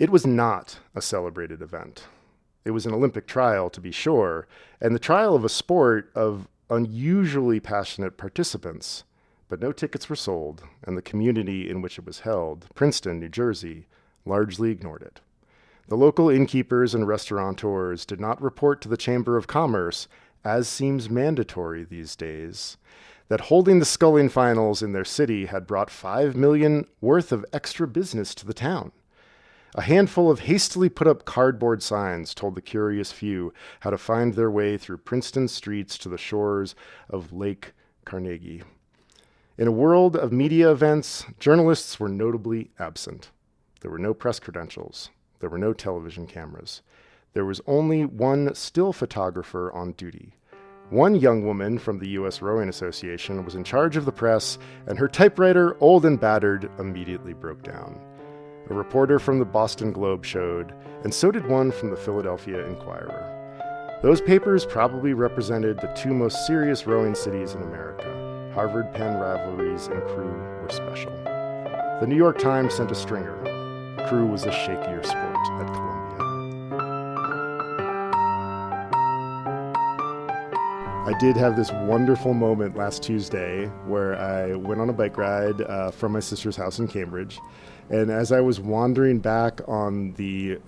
It was not a celebrated event. It was an Olympic trial, to be sure, and the trial of a sport of unusually passionate participants, but no tickets were sold, and the community in which it was held, Princeton, New Jersey, largely ignored it. The local innkeepers and restaurateurs did not report to the Chamber of Commerce, as seems mandatory these days, that holding the sculling finals in their city had brought $5 million worth of extra business to the town. A handful of hastily put up cardboard signs told the curious few how to find their way through Princeton streets to the shores of Lake Carnegie. In a world of media events, journalists were notably absent. There were no press credentials. There were no television cameras. There was only one still photographer on duty. One young woman from the U.S. Rowing Association was in charge of the press, and her typewriter, old and battered, immediately broke down. A reporter from the Boston Globe showed, and so did one from the Philadelphia Inquirer. Those papers probably represented the two most serious rowing cities in America. Harvard-Penn rivalries and Crew were special. The New York Times sent a stringer. Crew was a shakier sport at Columbia. I did have this wonderful moment last Tuesday where I went on a bike ride from my sister's house in Cambridge. And as I was wandering back on the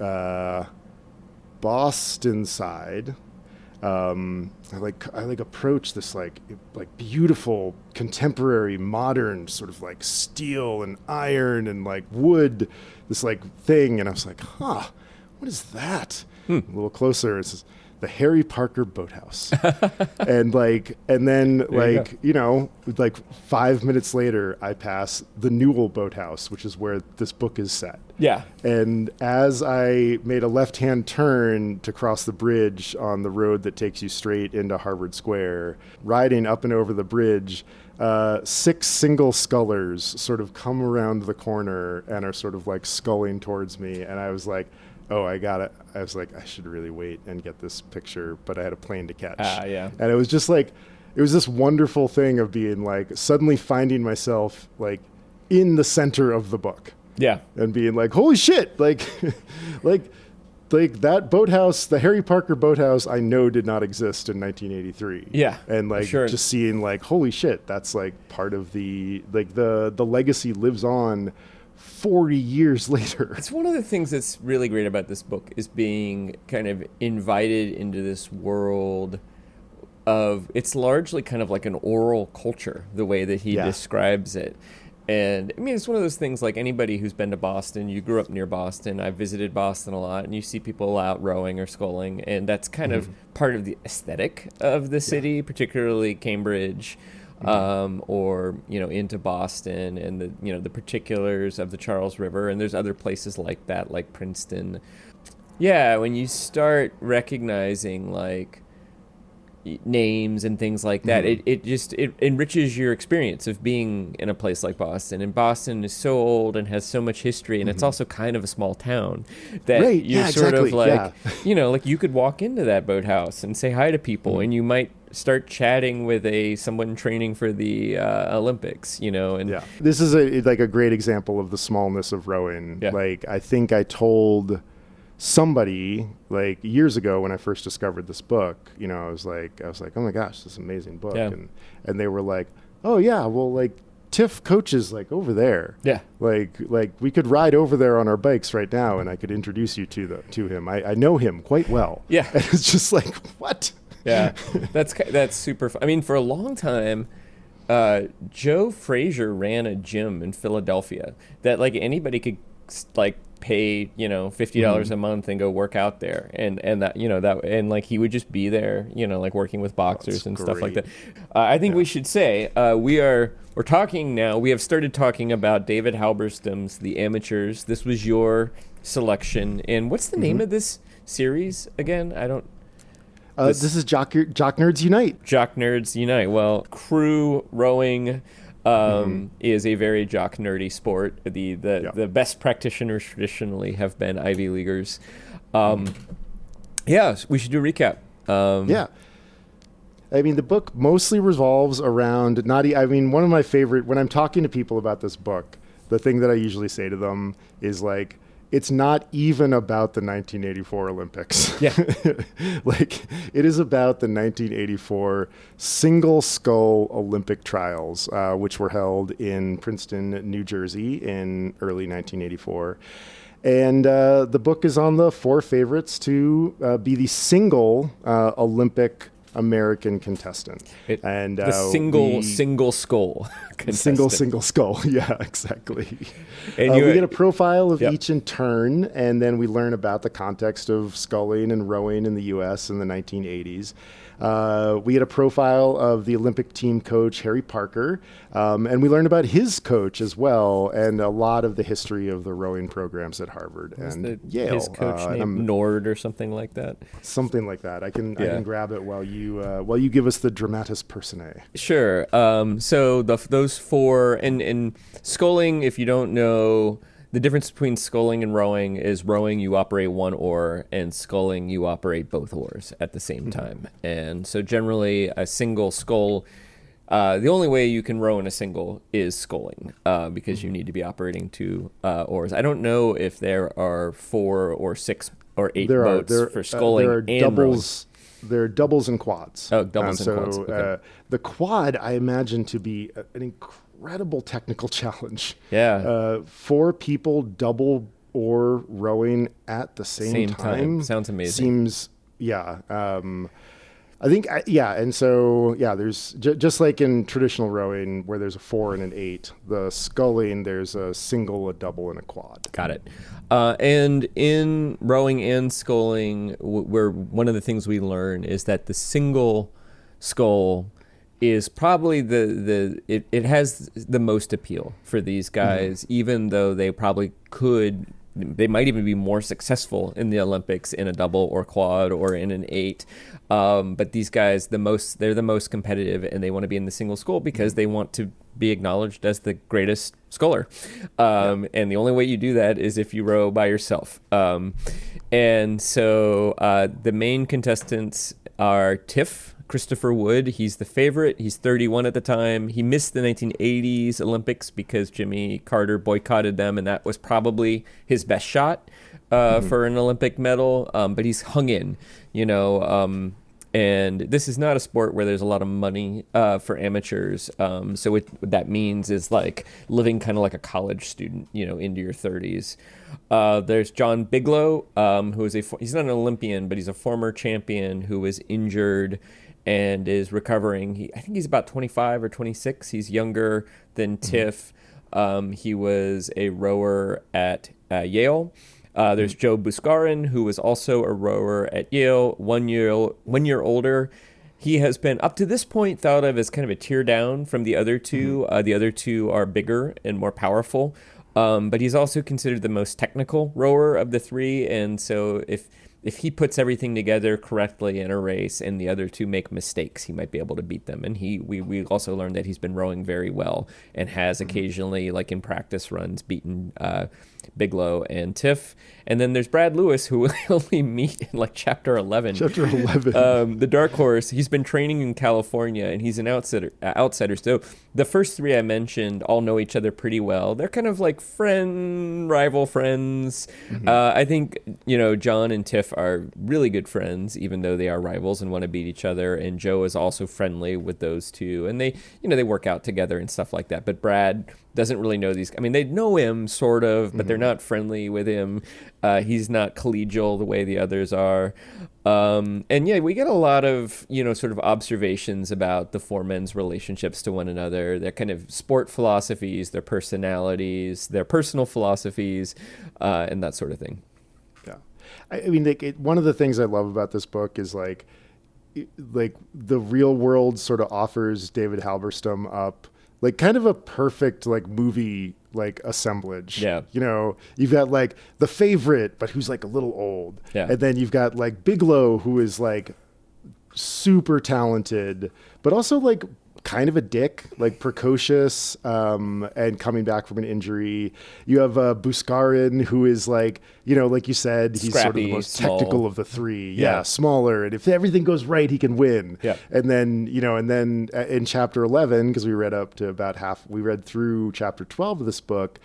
Boston side, I approached this like beautiful contemporary modern sort of like steel and iron and like wood, this like thing, and I was like, what is that? A little closer, it's the Harry Parker Boathouse. and then 5 minutes later, I pass the Newell Boathouse, which is where this book is set. Yeah. And as I made a left-hand turn to cross the bridge on the road that takes you straight into Harvard Square, riding up and over the bridge, 6 single scullers sort of come around the corner and are sort of like sculling towards me. And I was like, oh, I got it. I was like, I should really wait and get this picture, but I had a plane to catch. Yeah. And it was just like, it was this wonderful thing of being like, suddenly finding myself like in the center of the book. Yeah. And being like, holy shit, like that boathouse, the Harry Parker Boathouse, I know did not exist in 1983. Yeah. And like just seeing like, holy shit, that's like part of the legacy lives on 40 years later. It's one of the things that's really great about this book is being kind of invited into this world of, it's largely kind of like an oral culture, the way that he describes it. And I mean, it's one of those things like anybody who's been to Boston, you grew up near Boston, I've visited Boston a lot, and you see people out rowing or sculling, and that's kind of part of the aesthetic of the city, particularly Cambridge. Or into Boston and the particulars of the Charles River, and there's other places like that, like Princeton. Yeah, when you start recognizing like names and things like that, it enriches your experience of being in a place like Boston. And Boston is so old and has so much history, and it's also kind of a small town that you're sort of like, like you could walk into that boathouse and say hi to people, and you might start chatting with someone training for the Olympics, and this is a great example of the smallness of rowing. Like, I think I told somebody like years ago when I first discovered this book, I was like, oh my gosh, this is an amazing book. And they were like, oh yeah, well, like Tiff coaches like over there. Yeah. Like we could ride over there on our bikes right now and I could introduce you to him. I know him quite well. Yeah. And it's just like, what? Yeah, that's super fun. I mean, for a long time, Joe Frazier ran a gym in Philadelphia that like anybody could like pay $50 a month and go work out there, and that and like he would just be there, like working with boxers and stuff like that. I think we should say we're talking now. We have started talking about David Halberstam's The Amateurs. This was your selection, and what's the name of this series again? I don't. This is Jock-Nerds Unite. Jock-Nerds Unite. Well, crew rowing is a very jock-nerdy sport. The best practitioners traditionally have been Ivy Leaguers. Yeah, we should do a recap. I mean, the book mostly revolves around one of my favorite, when I'm talking to people about this book, the thing that I usually say to them is like, it's not even about the 1984 Olympics. Yeah. Like, it is about the 1984 single scull Olympic trials, which were held in Princeton, New Jersey in early 1984. And the book is on the 4 favorites to be the single Olympic American contestant. The single skull contestant. Single skull. Yeah, exactly. And we get a profile of Yep. each in turn, and then we learn about the context of sculling and rowing in the U.S. in the 1980s. We get a profile of the Olympic team coach, Harry Parker, and we learn about his coach as well, and a lot of the history of the rowing programs at Harvard and Yale. His coach named Nord or something like that. Something like that. I can grab it while you give us the dramatis personae. Sure. So those 4 and sculling, if you don't know, the difference between sculling and rowing is rowing you operate one oar, and sculling you operate both oars at the same time. And so generally a single scull, the only way you can row in a single is sculling, because you need to be operating 2 oars. I don't know if there are 4 or 6 or 8 boats for sculling there are and doubles. There are doubles and quads. Oh, doubles and quads. Okay. The quad, I imagine to be an incredible technical challenge. Yeah. 4 people double oar rowing at the same time. Sounds amazing. Seems, yeah. I think, and so, there's, just like in traditional rowing where there's a 4 and an 8, the sculling, there's a single, a double, and a quad. Got it. And in rowing and sculling, where one of the things we learn is that the single scull is probably it has the most appeal for these guys, even though they might even be more successful in the Olympics in a double or quad or in an 8. But these guys, they're the most competitive, and they want to be in the single scull because they want to be acknowledged as the greatest sculler. And the only way you do that is if you row by yourself. And so the main contestants are Tiff, Christopher Wood. He's the favorite. He's 31 at the time. He missed the 1980s Olympics because Jimmy Carter boycotted them, and that was probably his best shot for an Olympic medal. But he's hung in, and this is not a sport where there's a lot of money for amateurs. So what that means is like living kind of like a college student, into your 30s. There's John Bigelow, who is he's not an Olympian, but he's a former champion who was injured and is recovering. I think he's about 25 or 26. He's younger than Tiff. He was a rower at Yale. There's Joe Buscarin, who was also a rower at Yale, 1 year older. He has been, up to this point, thought of as kind of a tier down from the other two. The other two are bigger and more powerful. But he's also considered the most technical rower of the 3. And so if he puts everything together correctly in a race and the other 2 make mistakes, he might be able to beat them. And we also learned that he's been rowing very well and has occasionally, like in practice runs, beaten Bigelow and Tiff. And then there's Brad Lewis, who we only meet in like chapter 11. Chapter 11. The dark horse. He's been training in California, and he's an outsider. So the first 3 I mentioned all know each other pretty well. They're kind of like rival friends. I think, John and Tiff are really good friends, even though they are rivals and want to beat each other. And Joe is also friendly with those 2. And they work out together and stuff like that. But Brad doesn't really know these. I mean, they know him sort of, but they're not friendly with him. He's not collegial the way the others are. And we get a lot of, sort of observations about the 4 men's relationships to one another, their kind of sport philosophies, their personalities, their personal philosophies, and that sort of thing. Yeah. I mean, one of the things I love about this book is like the real world sort of offers David Halberstam up like kind of a perfect like movie like assemblage. Yeah. You've got like the favorite, but who's like a little old. Yeah. And then you've got like Bigelow, who is like super talented, but also like kind of a dick, like precocious, and coming back from an injury. You have Buscarin, who is like, like you said, he's Scrappy, sort of the most small. technical of the 3. Yeah. Smaller. And if everything goes right, he can win. Yeah. And then, in chapter 11, because we read through chapter 12 of this book,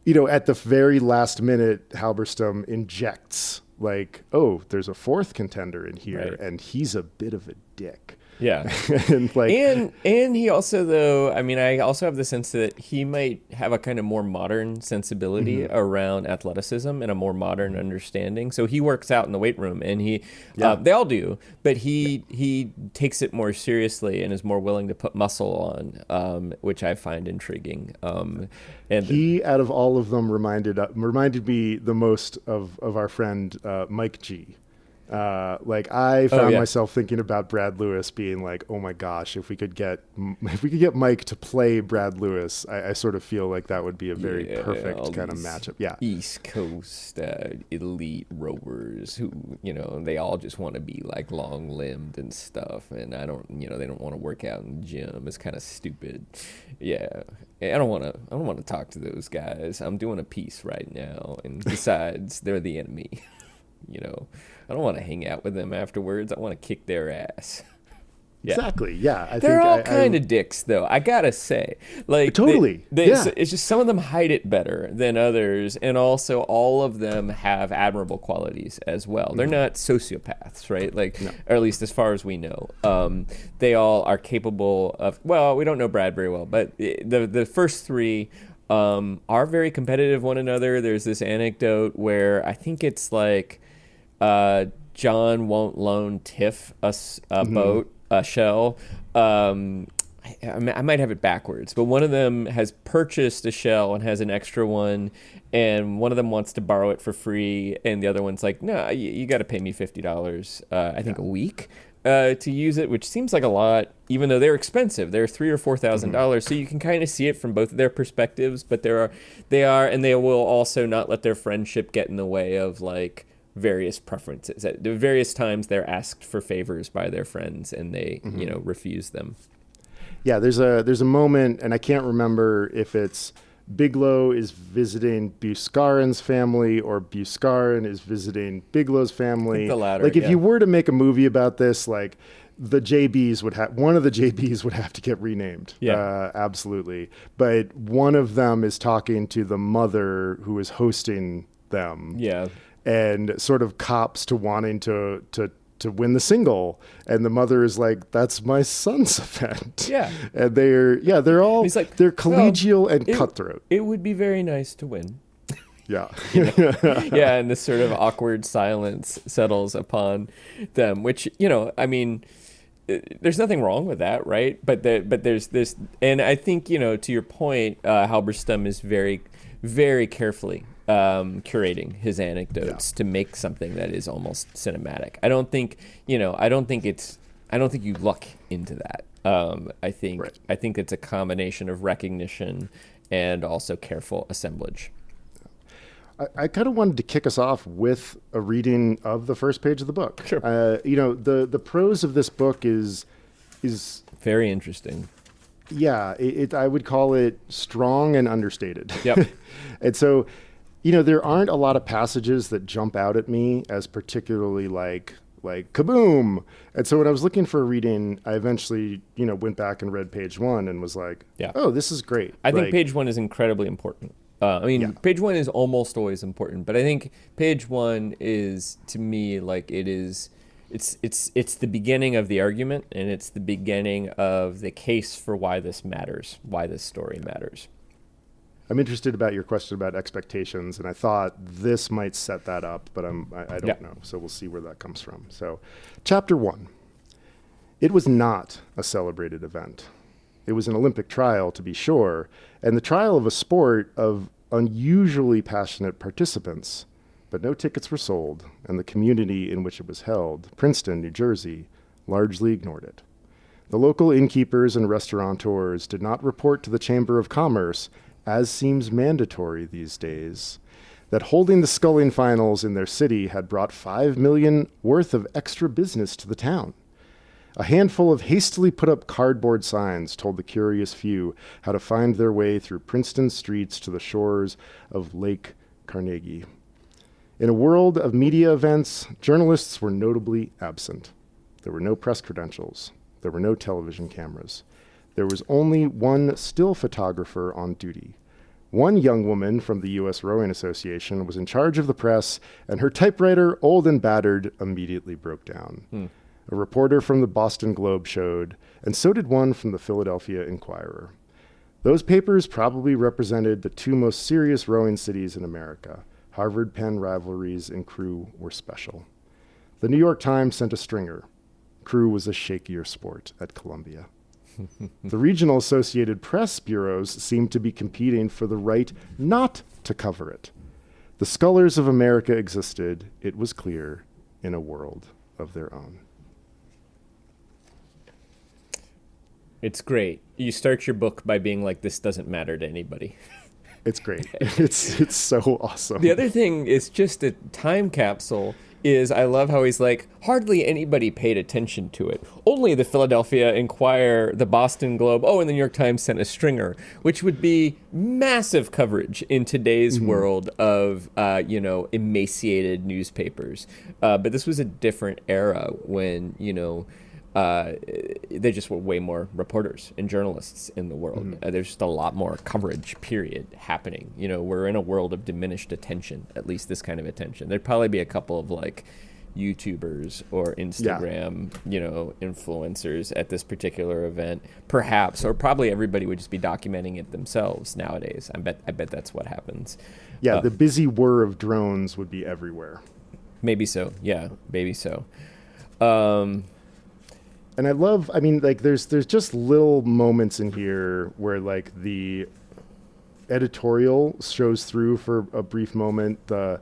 at the very last minute, Halberstam injects like, oh, there's a fourth contender in here, Right. and he's a bit of a dick. Yeah. and like, And he also, though, I mean, I also have the sense that he might have a kind of more modern sensibility around athleticism and a more modern understanding. So he works out in the weight room, and they all do, but he takes it more seriously and is more willing to put muscle on, which I find intriguing. And he, out of all of them, reminded me the most of our friend Mike G. Like I found myself thinking about Brad Lewis being like, oh my gosh, if we could get Mike to play Brad Lewis, I sort of feel like that would be a very perfect kind of matchup. Yeah. East Coast elite rowers who, they all just want to be like long limbed and stuff. And they don't want to work out in the gym. It's kind of stupid. Yeah. I don't want to talk to those guys. I'm doing a piece right now. And besides, they're the enemy. I don't want to hang out with them afterwards. I want to kick their ass. Yeah. Exactly. Yeah. They're all kind of dicks, though. I gotta say, like totally. It's just some of them hide it better than others, and also all of them have admirable qualities as well. They're not sociopaths, right? Like, or at least as far as we know, they all are capable of. Well, we don't know Brad very well, but the first three are very competitive one another. There's this anecdote where I think it's like. John won't loan Tiff a boat, a shell. I might have it backwards, but one of them has purchased a shell and has an extra one, and one of them wants to borrow it for free, and the other one's like, no, you got to pay me $50, I think a week, to use it, which seems like a lot, even though they're expensive. They're $3,000 or $4,000, so you can kind of see it from both of their perspectives. But and they will also not let their friendship get in the way of like. Various preferences. At various times, they're asked for favors by their friends, and they, refuse them. Yeah, there's a moment, and I can't remember if it's Bigelow is visiting Buscarin's family or Buscarin is visiting Bigelow's family. I think the latter. Like, if you were to make a movie about this, like one of the JBs would have to get renamed. Yeah, absolutely. But one of them is talking to the mother who is hosting them. Yeah. And sort of cops to wanting to win the single, and the mother is like, "That's my son's event." Yeah, and they're collegial and cutthroat. It would be very nice to win. Yeah, yeah, and this sort of awkward silence settles upon them, which I mean, there's nothing wrong with that, right? But there's this, and I think to your point, Halberstam is very, very carefully. Curating his anecdotes to make something that is almost cinematic. I don't think you luck into that. I think it's a combination of recognition and also careful assemblage. I kind of wanted to kick us off with a reading of the first page of the book. Sure. The prose of this book is very interesting. Yeah, I would call it strong and understated. Yep. And so. There aren't a lot of passages that jump out at me as particularly like kaboom. And so when I was looking for a reading, I eventually, went back and read page one and was like, oh, this is great. I think page one is incredibly important. Page one is almost always important, but I think page one is, to me, like it's the beginning of the argument, and it's the beginning of the case for why this matters, why this story matters. I'm interested about your question about expectations, and I thought this might set that up, but I don't know. So we'll see where that comes from. So, chapter 1. It was not a celebrated event. It was an Olympic trial, to be sure, and the trial of a sport of unusually passionate participants, but no tickets were sold, and the community in which it was held, Princeton, New Jersey, largely ignored it. The local innkeepers and restaurateurs did not report to the Chamber of Commerce, as seems mandatory these days, that holding the sculling finals in their city had brought $5 million worth of extra business to the town. A handful of hastily put up cardboard signs told the curious few how to find their way through Princeton streets to the shores of Lake Carnegie. In a world of media events, journalists were notably absent. There were no press credentials. There were no television cameras. There was only one still photographer on duty, One young woman from the U.S. Rowing Association was in charge of the press, and her typewriter, old and battered, immediately broke down. A reporter from the Boston Globe showed, and so did one from the Philadelphia Inquirer. Those papers probably represented the two most serious rowing cities in America. Harvard-Penn rivalries and Crew were special. The New York Times sent a stringer. Crew was a shakier sport at Columbia. The regional Associated Press bureaus seemed to be competing for the right not to cover it. The scullers of America existed, it was clear, in a world of their own. It's great. You start your book by being like, this doesn't matter to anybody. It's great. It's so awesome. The other thing is just a time capsule is I love how he's like, hardly anybody paid attention to it. Only the Philadelphia Inquirer, the Boston Globe, and the New York Times sent a stringer, which would be massive coverage in today's world of, emaciated newspapers. But this was a different era when, there just were way more reporters and journalists in the world. There's just a lot more coverage, period, happening. We're in a world of diminished attention, at least this kind of attention. There'd probably be a couple of like YouTubers or Instagram, influencers at this particular event, perhaps, or probably everybody would just be documenting it themselves nowadays. I bet that's what happens. Yeah, the busy whir of drones would be everywhere. Maybe so. Yeah, maybe so. And I love, there's just little moments in here where like the editorial shows through for a brief moment. The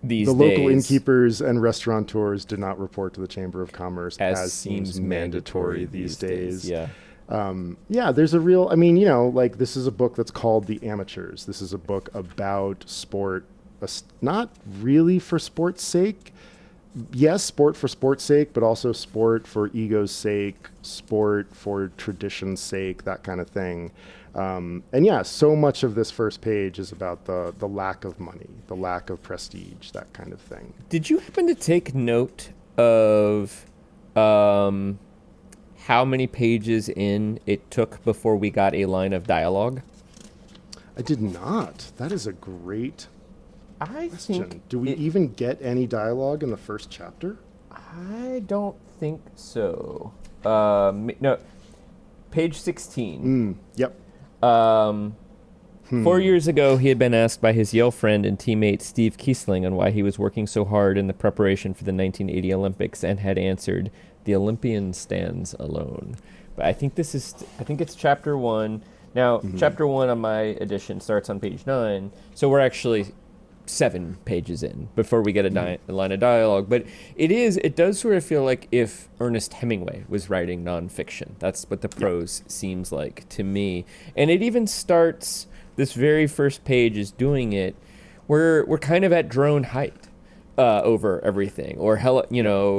local innkeepers and restaurateurs did not report to the Chamber of Commerce as seems mandatory these days. Yeah. There's a real, this is a book that's called The Amateurs. This is a book about sport, not really for sport's sake. Yes, sport for sport's sake, but also sport for ego's sake, sport for tradition's sake, that kind of thing. So much of this first page is about the lack of money, the lack of prestige, that kind of thing. Did you happen to take note of how many pages in it took before we got a line of dialogue? I did not. That is a great I question. think Do we even get any dialogue in the first chapter? I don't think so. No, page 16. Yep. 4 years ago, he had been asked by his Yale friend and teammate Steve Kiesling on why he was working so hard in the preparation for the 1980 Olympics, and had answered, "The Olympian stands alone." But I think it's chapter 1. Now, chapter 1 on my edition starts on page 9, so we're actually 7 pages in before we get a line of dialogue. But it does sort of feel like if Ernest Hemingway was writing nonfiction. That's what the prose seems like to me. And it even starts, this very first page is doing it, we're kind of at drone height over everything, or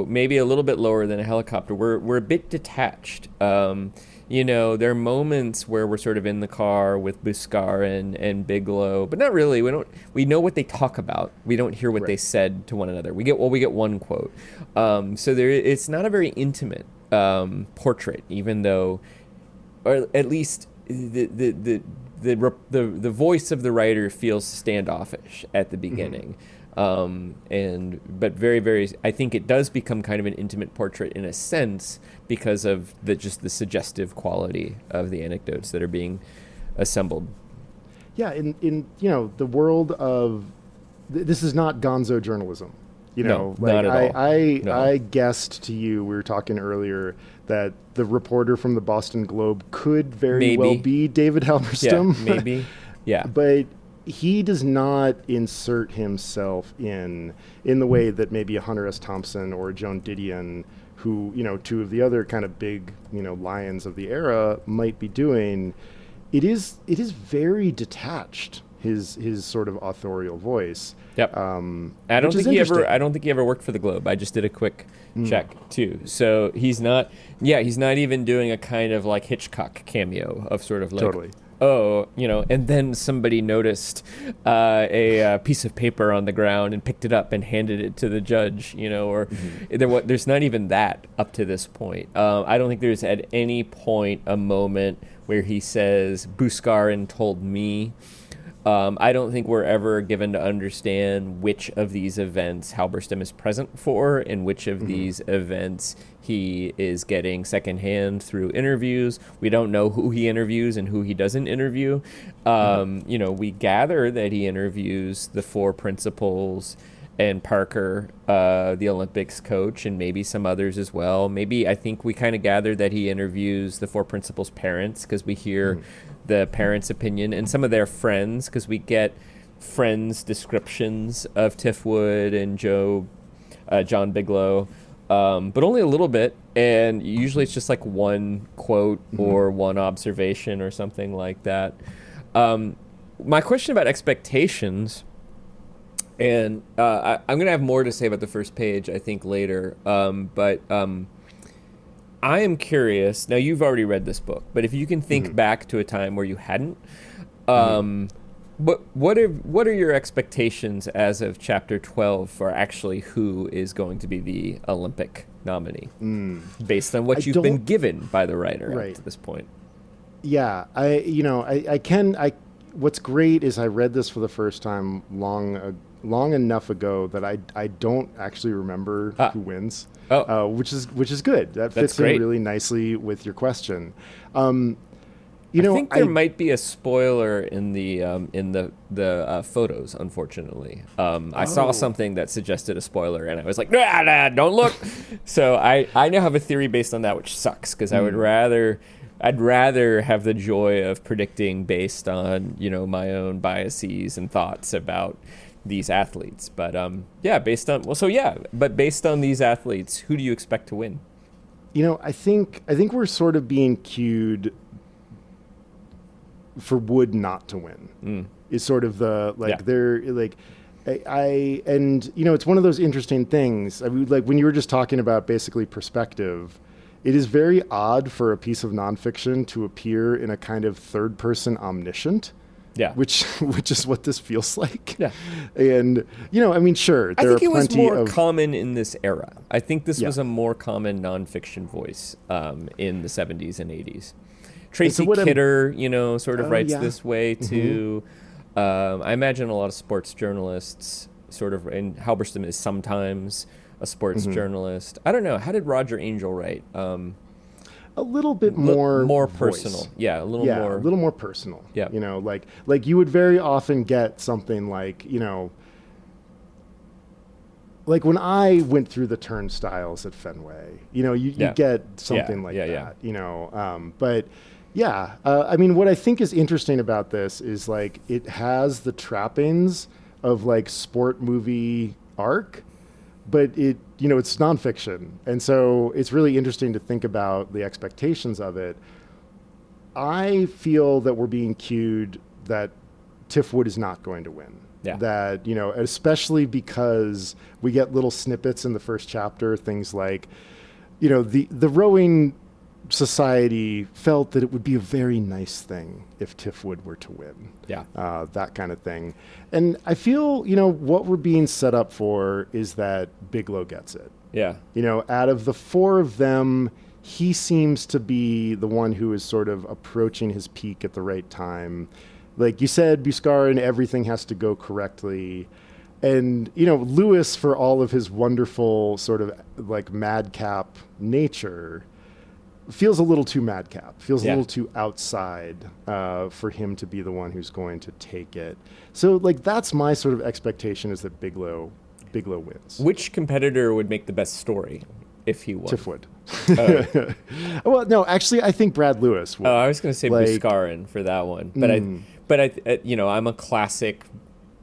maybe a little bit lower than a helicopter. We're a bit detached. There are moments where we're sort of in the car with Buscar and Bigelow, but not really. We know what they talk about. We don't hear what they said to one another. We get one quote. So it's not a very intimate portrait, even though, or at least the voice of the writer feels standoffish at the beginning. But very, very, I think it does become kind of an intimate portrait in a sense because of the suggestive quality of the anecdotes that are being assembled. Yeah, in the world of, this is not gonzo journalism. Not at all. I guessed to you, we were talking earlier, that the reporter from the Boston Globe could very well be David Halberstam. Yeah, maybe. Yeah. But he does not insert himself in the way that maybe a Hunter S. Thompson or a Joan Didion, who, two of the other kind of big, lions of the era, might be doing. It is very detached, his sort of authorial voice. Yep. I don't think he ever worked for the Globe. I just did a quick check too. So he's not even doing a kind of like Hitchcock cameo of sort of like oh, and then somebody noticed a piece of paper on the ground and picked it up and handed it to the judge, or there's not even that up to this point. I don't think there's at any point a moment where he says, Bouskarin told me. I don't think we're ever given to understand which of these events Halberstam is present for and which of these events he is getting secondhand through interviews. We don't know who he interviews and who he doesn't interview. We gather that he interviews the four principals and Parker, the Olympics coach, and maybe some others as well. I think we kind of gather that he interviews the four principals' parents because we hear the parents' opinion and some of their friends because we get friends' descriptions of Tiff Wood and John Bigelow, but only a little bit. And usually it's just like one quote or one observation or something like that. My question about expectations, and I'm going to have more to say about the first page, I think, later. But I am curious. Now, you've already read this book, but if you can think back to a time where you hadn't, what are your expectations as of chapter 12 for actually who is going to be the Olympic nominee, based on what you've been given by the writer up to this point? Yeah, what's great is I read this for the first time long enough ago that I don't actually remember who wins. Which is good. That fits in really nicely with your question. I think there might be a spoiler in the photos. Unfortunately, I saw something that suggested a spoiler, and I was like, nah, don't look. So I now have a theory based on that, which sucks because I'd rather have the joy of predicting based on my own biases and thoughts about these athletes. But based on these athletes, who do you expect to win? I think we're sort of being cued for Wood not to win. Is sort of the they're like it's one of those interesting things. I mean, like when you were just talking about basically perspective, it is very odd for a piece of nonfiction to appear in a kind of third person omniscient. Yeah, which is what this feels like. Yeah, and sure, I think it was more common in this era. I think this was a more common nonfiction voice in the 70s and 80s. Tracy Kidder, sort of writes this way too. I imagine a lot of sports journalists and Halberstam is sometimes a sports journalist. I don't know. How did Roger Angell write? A little bit more personal. Yeah, a little more personal. Yeah. Like you would very often get something like, like when I went through the turnstiles at Fenway, you get something like that, but yeah, what I think is interesting about this is like, it has the trappings of like sport movie arc, but it's nonfiction. And so it's really interesting to think about the expectations of it. I feel that we're being cued that Tiff Wood is not going to win. Yeah. That, especially because we get little snippets in the first chapter, things like, the rowing society felt that it would be a very nice thing if Tiff Wood were to win. Yeah. That kind of thing. And I feel, what we're being set up for is that Bigelow gets it. Yeah. Out of the four of them, he seems to be the one who is sort of approaching his peak at the right time. Like you said, Bouskarin, everything has to go correctly. And, Lewis, for all of his wonderful sort of like madcap nature, feels a little too madcap, feels a little too outside for him to be the one who's going to take it. So like that's my sort of expectation, is that Bigelow wins. Which competitor would make the best story if he won? Tiff Wood. Well, no, actually, I think Brad Lewis would. Oh, I was going to say Bouskarin for that one, but I'm a classic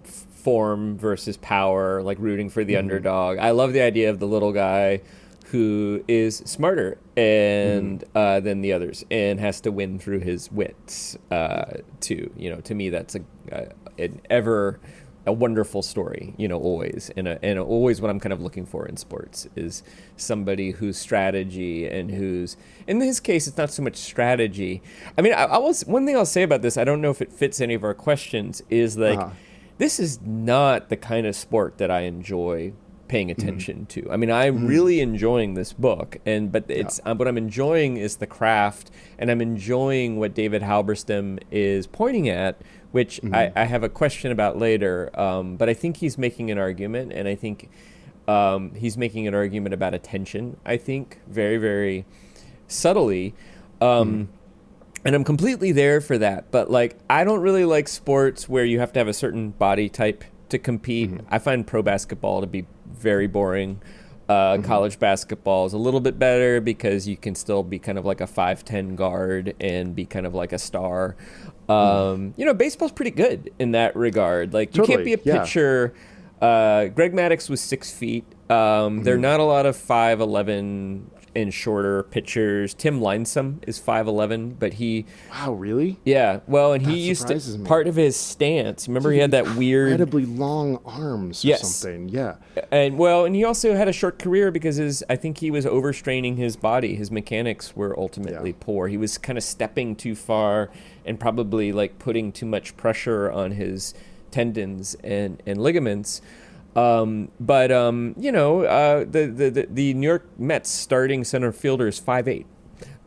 form versus power, like rooting for the underdog. I love the idea of the little guy who is smarter than the others and has to win through his wits. To me, that's an ever a wonderful story, always. And always what I'm kind of looking for in sports is somebody whose strategy and whose, in his case, it's not so much strategy. I mean, one thing I'll say about this, I don't know if it fits any of our questions, is like, this is not the kind of sport that I enjoy paying attention to. I mean, I'm really enjoying this book, but what I'm enjoying is the craft, and I'm enjoying what David Halberstam is pointing at, which I have a question about later. But I think he's making an argument, and I think he's making an argument about attention, I think, very, very subtly. And I'm completely there for that. But, like, I don't really like sports where you have to have a certain body type to compete. I find pro basketball to be very boring. College basketball is a little bit better because you can still be kind of like a 5'10" guard and be kind of like a star. Baseball's pretty good in that regard. Like, you can't be a pitcher. Greg Maddux was 6 feet. There are not a lot of 5'11" and shorter pitchers. Tim Lincecum is 5'11", but he... Wow, really? Yeah. Well, and that he used to... me. Part of his stance, remember he had that weird... Incredibly long arms or something. Yeah. And he also had a short career because I think he was overstraining his body. His mechanics were ultimately poor. He was kind of stepping too far and probably like putting too much pressure on his tendons and ligaments. The New York Mets starting center fielder is 5'8".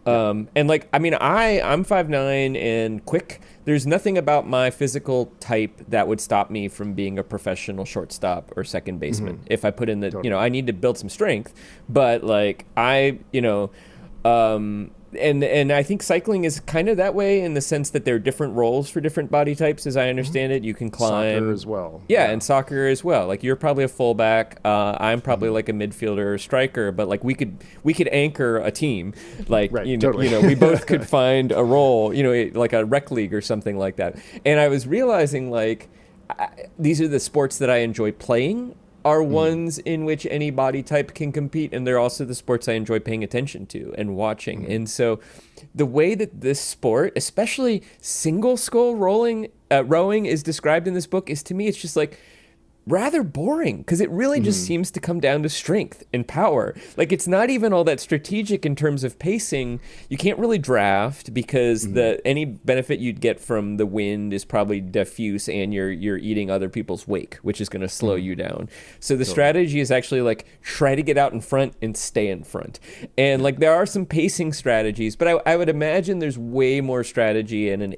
And like, I mean, I'm 5'9" and quick. There's nothing about my physical type that would stop me from being a professional shortstop or second baseman. If I put in the, I need to build some strength, but like and I think cycling is kind of that way in the sense that there are different roles for different body types, as I understand it. You can climb. Soccer as well. Yeah, and soccer as well. Like, you're probably a fullback. I'm probably like a midfielder or striker, but like we could anchor a team. Like, we both could find a role, like a rec league or something like that. And I was realizing, like, these are the sports that I enjoy playing, are ones in which any body type can compete, and they're also the sports I enjoy paying attention to and watching. And so the way that this sport, especially single scull rowing is described in this book is, to me, it's just like rather boring, because it really just seems to come down to strength and power. Like, it's not even all that strategic in terms of pacing. You can't really draft because any benefit you'd get from the wind is probably diffuse, and you're eating other people's wake, which is going to slow you down. So the strategy is actually like try to get out in front and stay in front. And like, there are some pacing strategies, but I would imagine there's way more strategy in an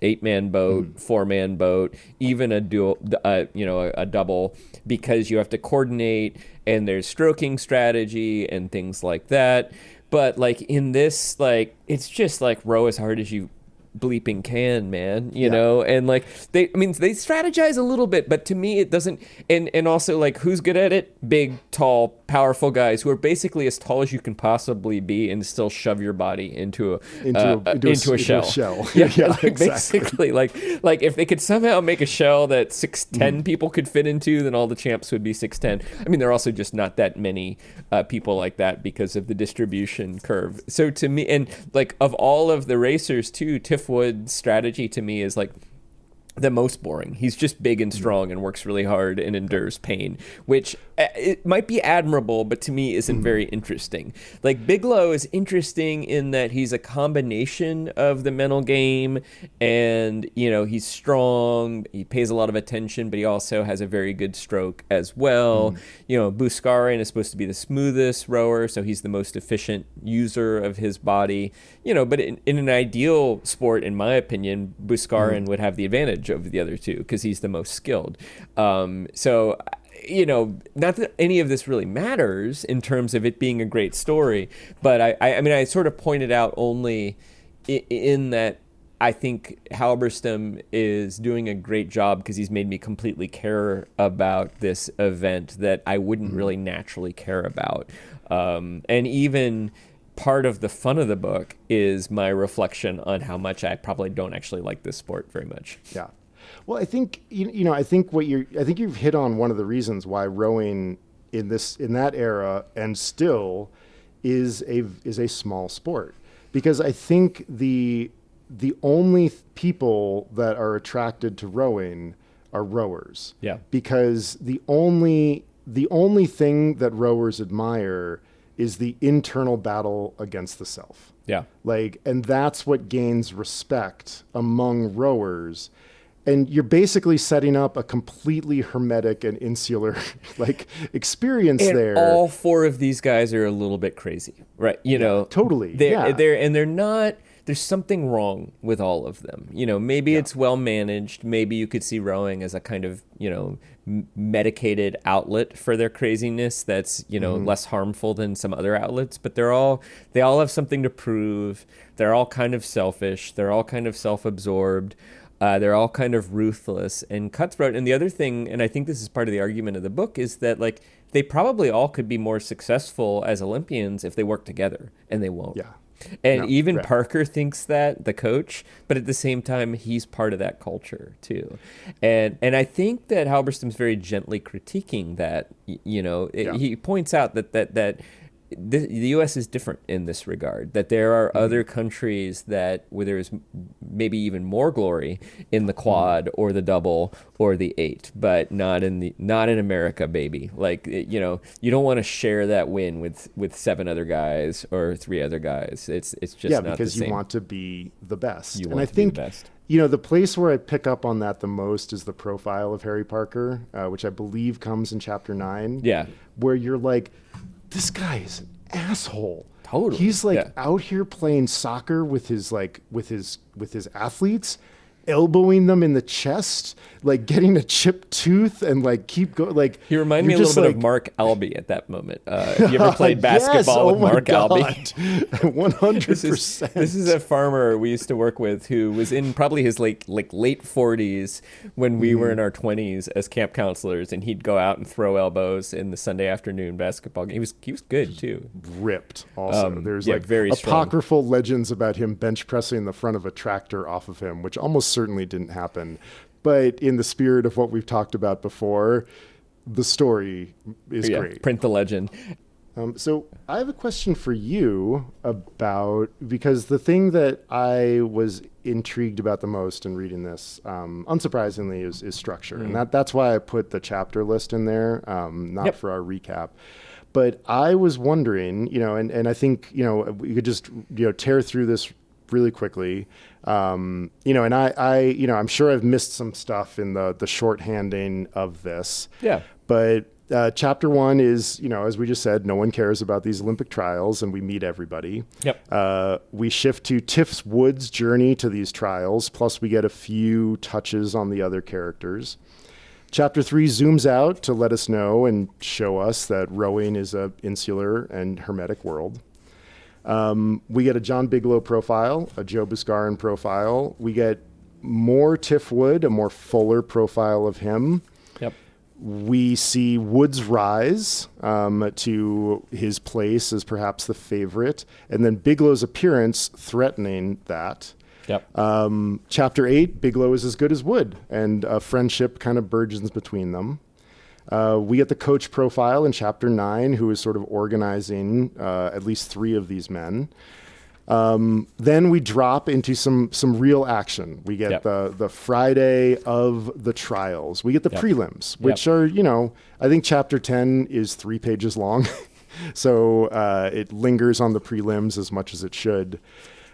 eight-man boat, four-man boat, even a dual, a double, because you have to coordinate, and there's stroking strategy and things like that. But like in this, like, it's just like row as hard as you bleeping can, man, you know. And like they strategize a little bit, but to me it doesn't. And also, like, who's good at it? Big, tall, powerful guys who are basically as tall as you can possibly be and still shove your body into a shell. Yeah, exactly. Basically, like if they could somehow make a shell that 6'10" people could fit into, then all the champs would be 6'10". I mean, there are also just not that many people like that because of the distribution curve. So to me, and like of all of the racers too, Tiff Wood's strategy to me is like the most boring. He's just big and strong and works really hard and endures pain, which it might be admirable, but to me isn't very interesting. Like, Bigelow is interesting in that he's a combination of the mental game, and he's strong, he pays a lot of attention, but he also has a very good stroke as well. Bouskarin is supposed to be the smoothest rower, so he's the most efficient user of his body. But in an ideal sport, in my opinion, Bouskarin would have the advantage over the other two because he's the most skilled. Not that any of this really matters in terms of it being a great story, but I sort of pointed out only in that I think Halberstam is doing a great job because he's made me completely care about this event that I wouldn't really naturally care about. And even part of the fun of the book is my reflection on how much I probably don't actually like this sport very much. Yeah. Well, I think I think you've hit on one of the reasons why rowing in that era and still is a small sport, because I think the only people that are attracted to rowing are rowers. Yeah. Because the only thing that rowers admire is the internal battle against the self. Yeah. Like, and that's what gains respect among rowers. And you're basically setting up a completely hermetic and insular like experience and there. All four of these guys are a little bit crazy, right? You know, totally. They're not. There's something wrong with all of them. You know, maybe it's well managed. Maybe you could see rowing as a kind of, you know, medicated outlet for their craziness that's, you know, less harmful than some other outlets. But they all have something to prove. They're all kind of selfish. They're all kind of self-absorbed. They're all kind of ruthless and cutthroat. And the other thing, and I think this is part of the argument of the book, is that like they probably all could be more successful as Olympians if they work together, and they won't. Yeah. And No, even right. Parker thinks that, the coach, but at the same time, he's part of that culture too. And I think that Halberstam's very gently critiquing that. You know, he points out that the U.S. is different in this regard, that there are other countries where there's maybe even more glory in the quad or the double or the 8, but not in America, baby. Like, you know, you don't want to share that win with 7 other guys or 3 other guys. It's just not the because same. you want to be the best. You and want I to think be the best. You know, the place where I pick up on that the most is the profile of Harry Parker, which I believe comes in chapter 9. Yeah. Where you're like, this guy is an asshole. Totally. He's like out here playing soccer with his athletes, elbowing them in the chest, like getting a chipped tooth and like keep going. Like, he reminded me a little bit of Mark Albee at that moment. Have you ever played basketball with Mark Albee? 100%. This is a farmer we used to work with who was in probably his late 40s when we were in our 20s as camp counselors, and he'd go out and throw elbows in the Sunday afternoon basketball game. He was good too. Ripped. Also, there's like very apocryphal legends about him bench pressing the front of a tractor off of him, which almost certainly didn't happen. But in the spirit of what we've talked about before, the story is great. Print the legend. So I have a question for you because the thing that I was intrigued about the most in reading this, unsurprisingly, is structure. And that's why I put the chapter list in there, not for our recap. But I was wondering, you know, and I think, you know, we could just, you know, tear through this really quickly. You know, and I, you know, I'm sure I've missed some stuff in the shorthanding of this. Yeah. But chapter 1 is, you know, as we just said, no one cares about these Olympic trials, and we meet everybody. Yep. We shift to Tiff Wood's journey to these trials, plus we get a few touches on the other characters. Chapter 3 zooms out to let us know and show us that rowing is a insular and hermetic world. We get a John Bigelow profile, a Joe Buscarin profile. We get more Tiff Wood, a more fuller profile of him. Yep. We see Wood's rise to his place as perhaps the favorite, and then Bigelow's appearance threatening that. Yep. Chapter 8, Bigelow is as good as Wood, and a friendship kind of burgeons between them. We get the coach profile in chapter 9, who is sort of organizing at least 3 of these men. Then we drop into some real action. We get the Friday of the trials. We get the prelims, which are, you know, I think chapter 10 is 3 pages long. So it lingers on the prelims as much as it should.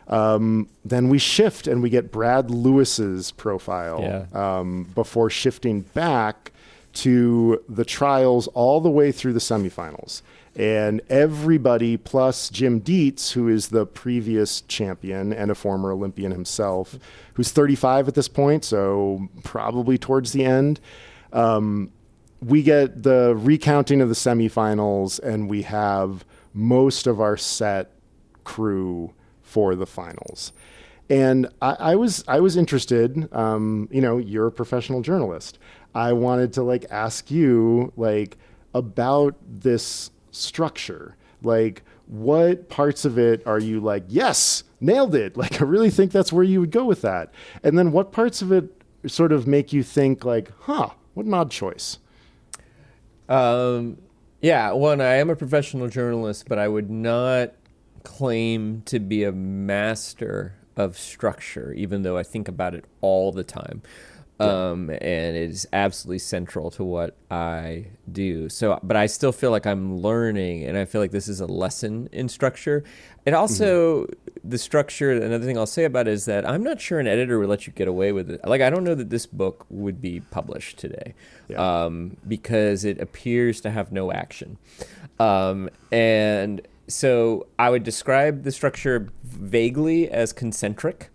Then we shift and we get Brad Lewis's profile before shifting back to the trials all the way through the semifinals. And everybody plus Jim Dietz, who is the previous champion and a former Olympian himself, who's 35 at this point, so probably towards the end. We get the recounting of the semifinals, and we have most of our set crew for the finals. And I was interested, you know, you're a professional journalist. I wanted to like ask you like about this structure. Like, what parts of it are you like, yes, nailed it? Like, I really think that's where you would go with that. And then what parts of it sort of make you think like, what an odd choice? Yeah, one, I am a professional journalist, but I would not claim to be a master of structure, even though I think about it all the time. and it is absolutely central to what I do. So, but I still feel like I'm learning, and I feel like this is a lesson in structure. It also, the structure, another thing I'll say about it is that I'm not sure an editor would let you get away with it. Like, I don't know that this book would be published today, because it appears to have no action. And so I would describe the structure vaguely as concentric.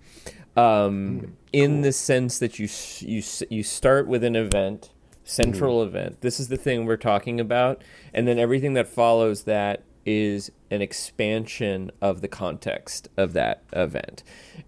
In the sense that you start with an event, central event. This is the thing we're talking about, and then everything that follows that is an expansion of the context of that event.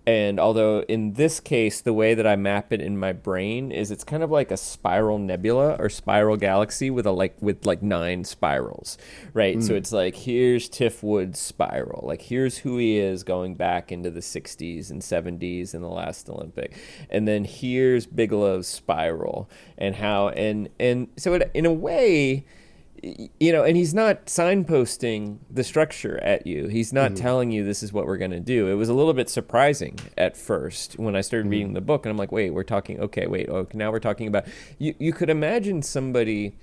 And although in this case, the way that I map it in my brain is it's kind of like a spiral nebula or spiral galaxy with with 9 spirals, right? So it's like, here's Tiff Wood's spiral. Like, here's who he is going back into the 60s and 70s in the last Olympic. And then here's Bigelow's spiral and how, and so in a way, and he's not signposting the structure at you. He's not telling you this is what we're going to do. It was a little bit surprising at first when I started reading the book, and I'm like, wait, now we're talking about, you could imagine somebody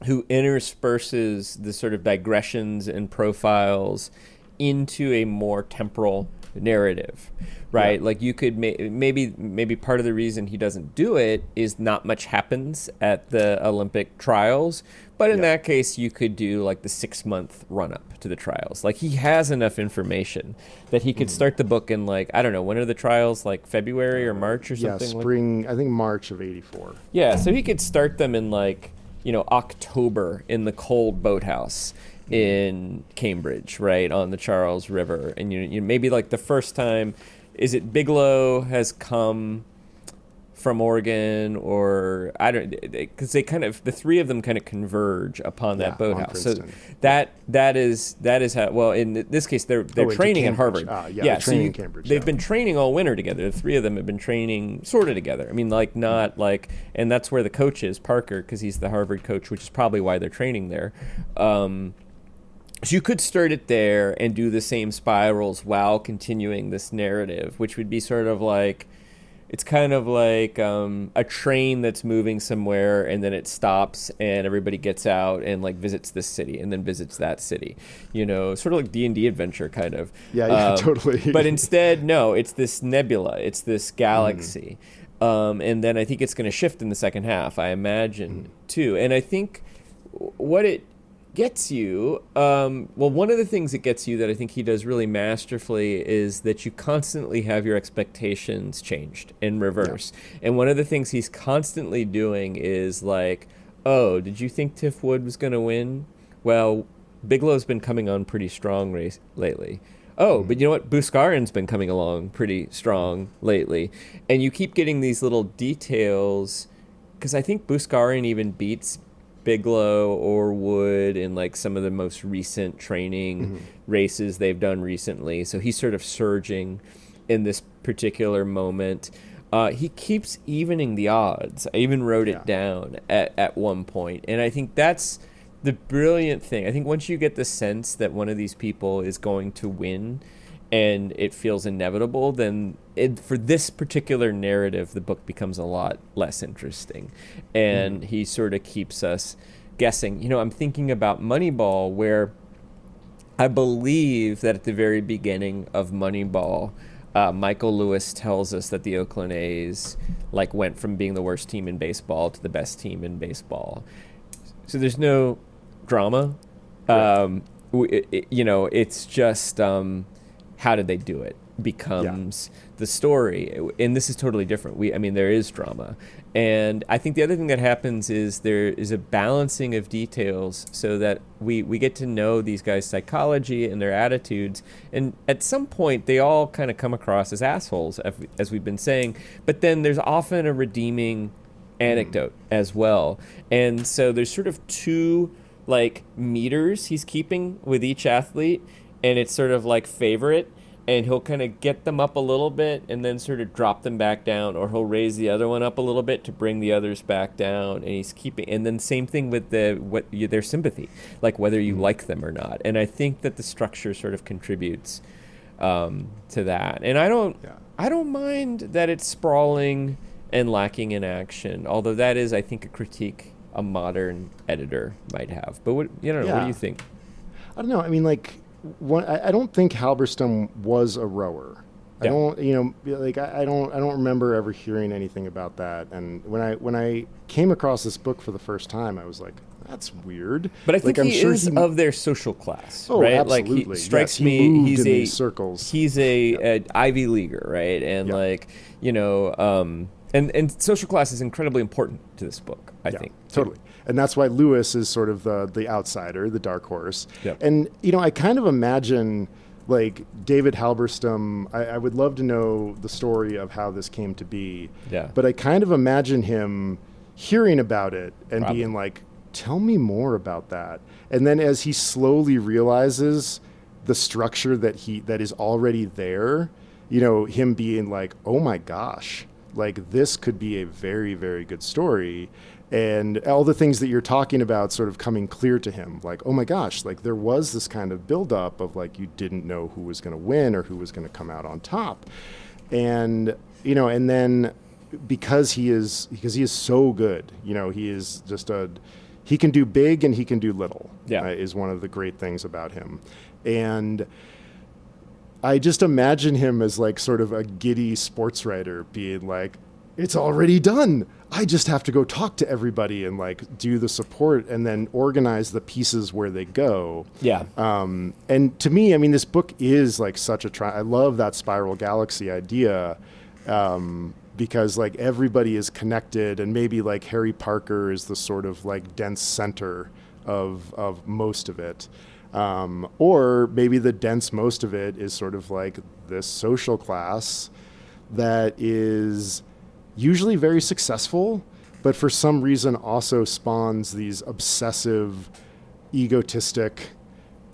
who intersperses the sort of digressions and profiles into a more temporal narrative, right? Like, you could maybe part of the reason he doesn't do it is not much happens at the Olympic trials, but in that case you could do like the 6-month run up to the trials. Like, he has enough information that he could start the book in, like, I don't know, when are the trials, like February or March or something? Spring, I think March of '84. So he could start them in, like, October in the cold boathouse in Cambridge, right, on the Charles River. And you maybe, like, the first time, is it Bigelow has come from Oregon, or I don't, because they kind of, the three of them kind of converge upon that boathouse. So that is how, well, in this case they're training at Harvard. Training in Cambridge. They've been training all winter together. The three of them have been training sort of together. I mean, like, not like, and that's where the coach is, Parker, because he's the Harvard coach, which is probably why they're training there. So you could start it there and do the same spirals while continuing this narrative, which would be sort of like, it's kind of like a train that's moving somewhere, and then it stops and everybody gets out and, like, visits this city and then visits that city, sort of like D&D adventure kind of. Totally. But instead, no, it's this nebula, it's this galaxy. And then I think it's going to shift in the second half, I imagine, too. And I think what it gets you, one of the things it gets you that I think he does really masterfully is that you constantly have your expectations changed in reverse. And one of the things he's constantly doing is like, oh, did you think Tiff Wood was going to win? Well, Bigelow's been coming on pretty strong lately. Oh, but you know what? Bouskarin's been coming along pretty strong lately. And you keep getting these little details, because I think Bouskarin even beats Bigelow or Wood in, like, some of the most recent training races they've done recently. So he's sort of surging in this particular moment. He keeps evening the odds. I even wrote it down at one point. And I think that's the brilliant thing. I think once you get the sense that one of these people is going to win and it feels inevitable, then for this particular narrative, the book becomes a lot less interesting. And he sort of keeps us guessing. I'm thinking about Moneyball, where I believe that at the very beginning of Moneyball, Michael Lewis tells us that the Oakland A's, like, went from being the worst team in baseball to the best team in baseball. So there's no drama. Right. It's just... how did they do it becomes the story. And this is totally different. There is drama. And I think the other thing that happens is there is a balancing of details so that we get to know these guys' psychology and their attitudes. And at some point, they all kind of come across as assholes, as we've been saying. But then there's often a redeeming anecdote as well. And so there's sort of two, like, meters he's keeping with each athlete. And it's sort of like favorite, and he'll kind of get them up a little bit and then sort of drop them back down, or he'll raise the other one up a little bit to bring the others back down. And he's keeping, and then same thing with their sympathy, like whether you like them or not. And I think that the structure sort of contributes to that. And I don't mind that it's sprawling and lacking in action. Although that is, I think, a critique a modern editor might have. But what do you think? I don't know. I mean, like, I don't think Halberstam was a rower. I don't, I don't remember ever hearing anything about that. And when I came across this book for the first time, I was like, that's weird. But I think like, he is of their social class, oh, right? Absolutely. Like, he strikes he me, moved he's in these circles. He's a Ivy Leaguer, right? And and social class is incredibly important to this book, I think. Totally. And that's why Lewis is sort of the outsider, the dark horse. Yep. And, I kind of imagine, like, David Halberstam, I would love to know the story of how this came to be. Yeah. But I kind of imagine him hearing about it and being like, tell me more about that. And then as he slowly realizes the structure that is already there, him being like, oh my gosh, like, this could be a very, very good story. And all the things that you're talking about sort of coming clear to him, like, oh my gosh, like, there was this kind of buildup of, like, you didn't know who was going to win or who was going to come out on top. And, and then because he is so good, he is just he can do big and he can do little, is one of the great things about him. And I just imagine him as, like, sort of a giddy sports writer being like, it's already done. I just have to go talk to everybody and, like, do the support and then organize the pieces where they go. Yeah. And to me, I mean, this book is like such I love that spiral galaxy idea, because, like, everybody is connected, and maybe, like, Harry Parker is the sort of, like, dense center of most of it. Or maybe the dense most of it is sort of like this social class that is usually very successful, but for some reason also spawns these obsessive, egotistic,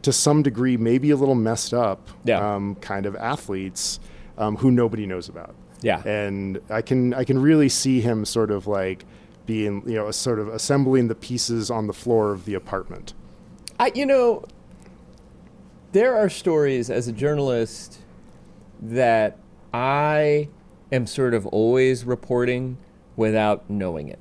to some degree, maybe a little messed up, kind of athletes who nobody knows about. Yeah. And I can really see him sort of like being, sort of assembling the pieces on the floor of the apartment. There are stories as a journalist that I am sort of always reporting without knowing it.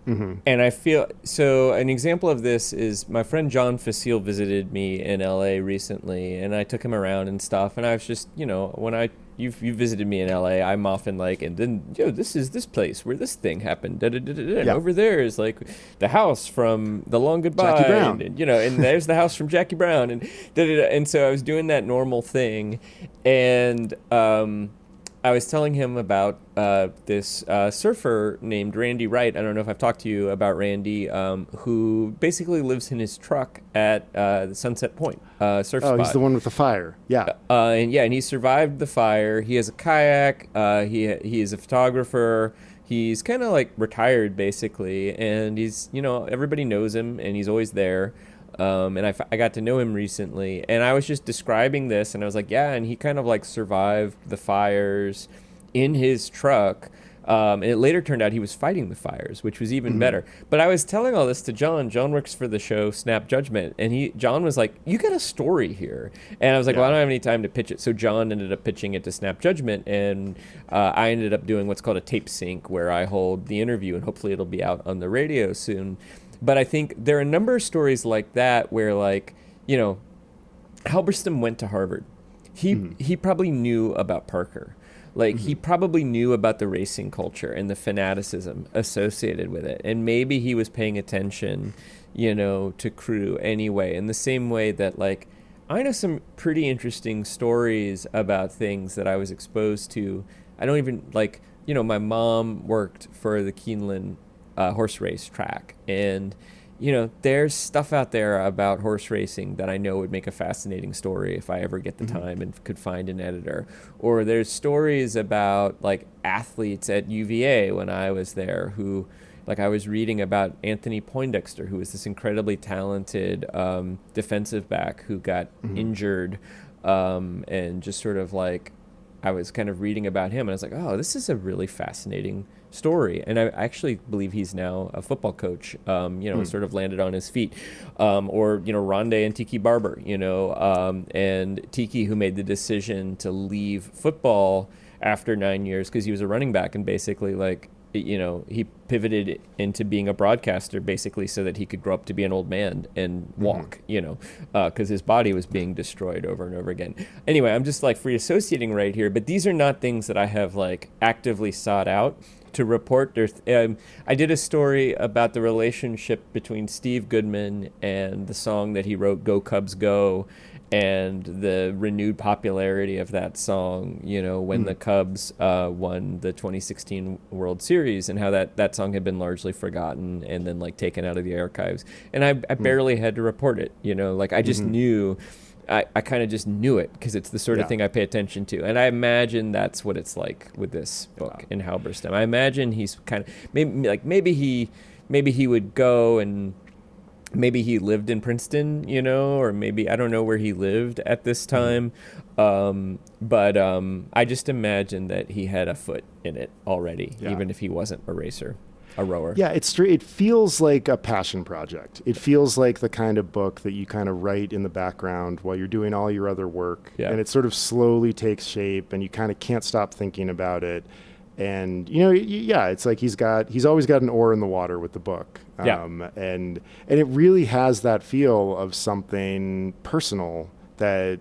Mm-hmm. And I feel, so an example of this is my friend John Facile visited me in LA recently, and I took him around and stuff, and I was just, when you visited me in LA, I'm often like, and then, this is this place where this thing happened, and over there is, like, the house from The Long Goodbye, Jackie Brown. and there's the house from Jackie Brown, and and so I was doing that normal thing, and I was telling him about this surfer named Randy Wright. I don't know if I've talked to you about Randy, who basically lives in his truck at the Sunset Point surf spot. Oh, he's the one with the fire. Yeah. And he survived the fire. He has a kayak. He is a photographer. He's kind of like retired, basically, and he's, everybody knows him, and he's always there. And I got to know him recently, and I was just describing this, and I was like, yeah, and he kind of like survived the fires in his truck. And it later turned out he was fighting the fires, which was even better. But I was telling all this to John. John works for the show Snap Judgment, and John was like, you got a story here. And I was like, well, I don't have any time to pitch it. So John ended up pitching it to Snap Judgment, and I ended up doing what's called a tape sync, where I hold the interview, and hopefully it'll be out on the radio soon. But I think there are a number of stories like that where, like, Halberstam went to Harvard. He probably knew about Parker. Like, he probably knew about the racing culture and the fanaticism associated with it. And maybe he was paying attention, to crew anyway, in the same way that, like, I know some pretty interesting stories about things that I was exposed to. I don't even, like, my mom worked for the Keeneland horse race track, and there's stuff out there about horse racing that I know would make a fascinating story if I ever get the time and could find an editor. Or there's stories about, like, athletes at UVA when I was there who, like, I was reading about Anthony Poindexter, who was this incredibly talented defensive back who got injured, and just sort of, like, I was kind of reading about him, and I was like, oh, this is a really fascinating story. And I actually believe he's now a football coach, sort of landed on his feet. Or, Rondé and Tiki Barber, and Tiki, who made the decision to leave football after 9 years because he was a running back and basically, like, he pivoted into being a broadcaster basically so that he could grow up to be an old man and walk, because his body was being destroyed over and over again. Anyway, I'm just like free associating right here, but these are not things that I have like actively sought out to report. I did a story about the relationship between Steve Goodman and the song that he wrote, Go Cubs Go, and the renewed popularity of that song, when the Cubs won the 2016 World Series, and how that song had been largely forgotten and then like taken out of the archives. And I barely had to report it, like I just knew. I kind of just knew it because it's the sort of thing I pay attention to. And I imagine that's what it's like with this book in Halberstam. I imagine he's kind of maybe he would go and maybe he lived in Princeton, or maybe I don't know where he lived at this time. But I just imagine that he had a foot in it already, even if he wasn't a rower. Yeah, it feels like a passion project. It feels like the kind of book that you kind of write in the background while you're doing all your other work. Yeah. And it sort of slowly takes shape and you kind of can't stop thinking about it. And, it's like he's always got an oar in the water with the book. And it really has that feel of something personal and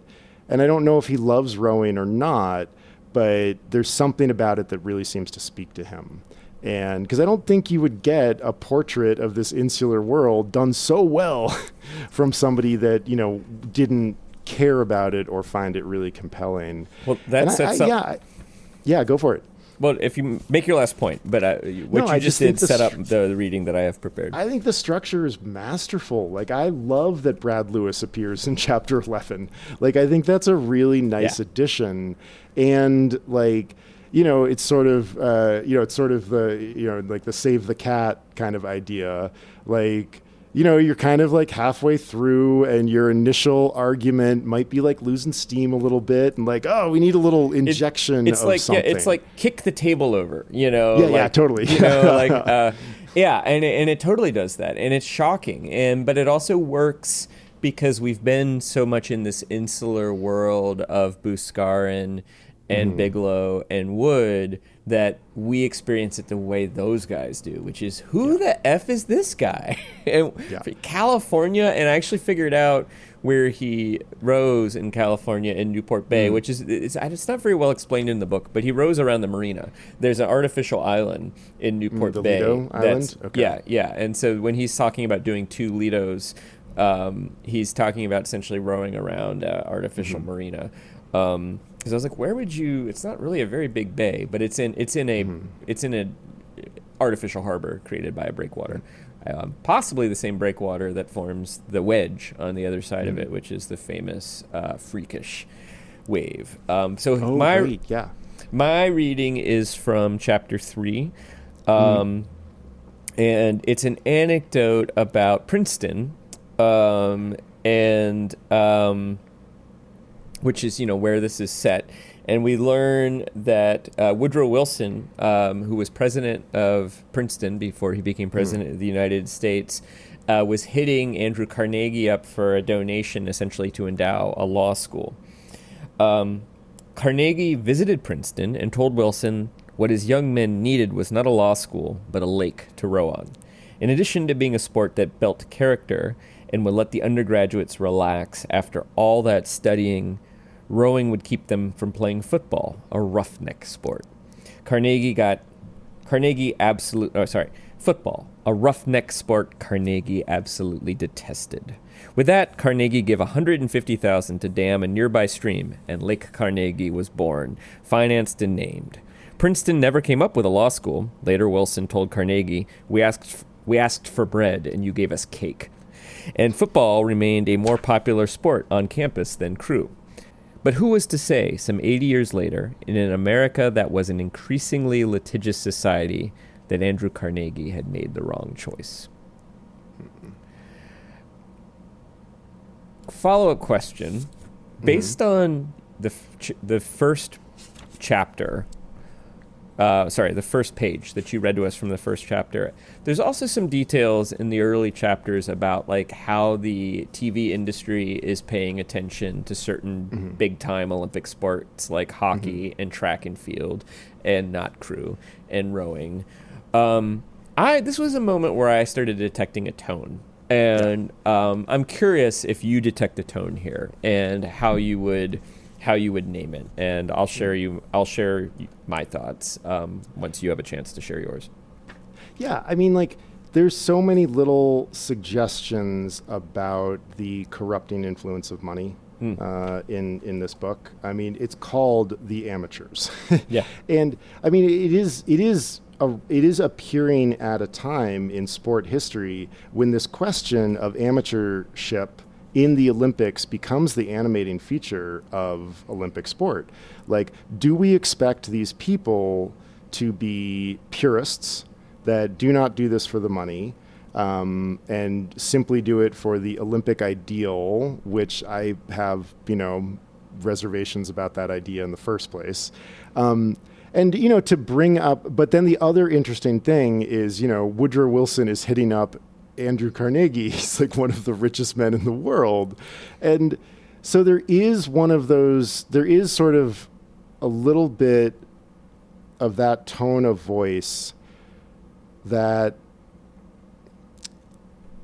I don't know if he loves rowing or not, but there's something about it that really seems to speak to him. And because I don't think you would get a portrait of this insular world done so well from somebody that, didn't care about it or find it really compelling. Well, that sets up. Yeah, go for it. Well, if you make your last point, but you just did set up the reading that I have prepared. I think the structure is masterful. Like, I love that Brad Lewis appears in chapter 11. Like, I think that's a really nice addition. And like, it's sort of the, like the save the cat kind of idea. Like, you're kind of like halfway through and your initial argument might be like losing steam a little bit and like, oh, we need a little injection of something. Yeah, it's like kick the table over, Yeah, totally. And it totally does that. And it's shocking. But it also works because we've been so much in this insular world of Bouskarin and Bigelow and Wood that we experience it the way those guys do, which is who the F is this guy? California, and I actually figured out where he rows in California in Newport Bay, which is it's not very well explained in the book, but he rows around the marina. There's an artificial island in Newport Bay. Lido Island? Okay. Yeah. And so when he's talking about doing 2 Lidos, he's talking about essentially rowing around artificial marina. Because I was like, where would you? It's not really a very big bay, but it's in a artificial harbor created by a breakwater, possibly the same breakwater that forms the wedge on the other side of it, which is the famous freakish wave. My reading is from chapter 3, and it's an anecdote about Princeton, which is, where this is set. And we learn that Woodrow Wilson, who was president of Princeton before he became president of the United States, was hitting Andrew Carnegie up for a donation, essentially to endow a law school. Carnegie visited Princeton and told Wilson what his young men needed was not a law school, but a lake to row on. In addition to being a sport that built character and would let the undergraduates relax after all that studying, rowing would keep them from playing football, a roughneck sport. Football, a roughneck sport Carnegie absolutely detested. With that, Carnegie gave $150,000 to dam a nearby stream, and Lake Carnegie was born, financed and named. Princeton never came up with a law school. Later, Wilson told Carnegie, we asked for bread, and you gave us cake. And football remained a more popular sport on campus than crew. But who was to say, some 80 years later, in an America that was an increasingly litigious society, that Andrew Carnegie had made the wrong choice? Follow-up question. Based on the first chapter, the first page that you read to us from the first chapter, there's also some details in the early chapters about like how the TV industry is paying attention to certain big-time Olympic sports like hockey and track and field and not crew and rowing. This was a moment where I started detecting a tone, and I'm curious if you detect a tone here and how you would name it. And I'll share my thoughts once you have a chance to share yours. Yeah, I mean, like, there's so many little suggestions about the corrupting influence of money in this book. I mean, it's called The Amateurs. Yeah. And I mean, it is appearing at a time in sport history when this question of amateurship in the Olympics becomes the animating feature of Olympic sport. Like, do we expect these people to be purists that do not do this for the money and simply do it for the Olympic ideal, which I have, reservations about that idea in the first place. And, to bring up, but then the other interesting thing is, Woodrow Wilson is hitting up Andrew Carnegie. He's like one of the richest men in the world. And so there is sort of a little bit of that tone of voice that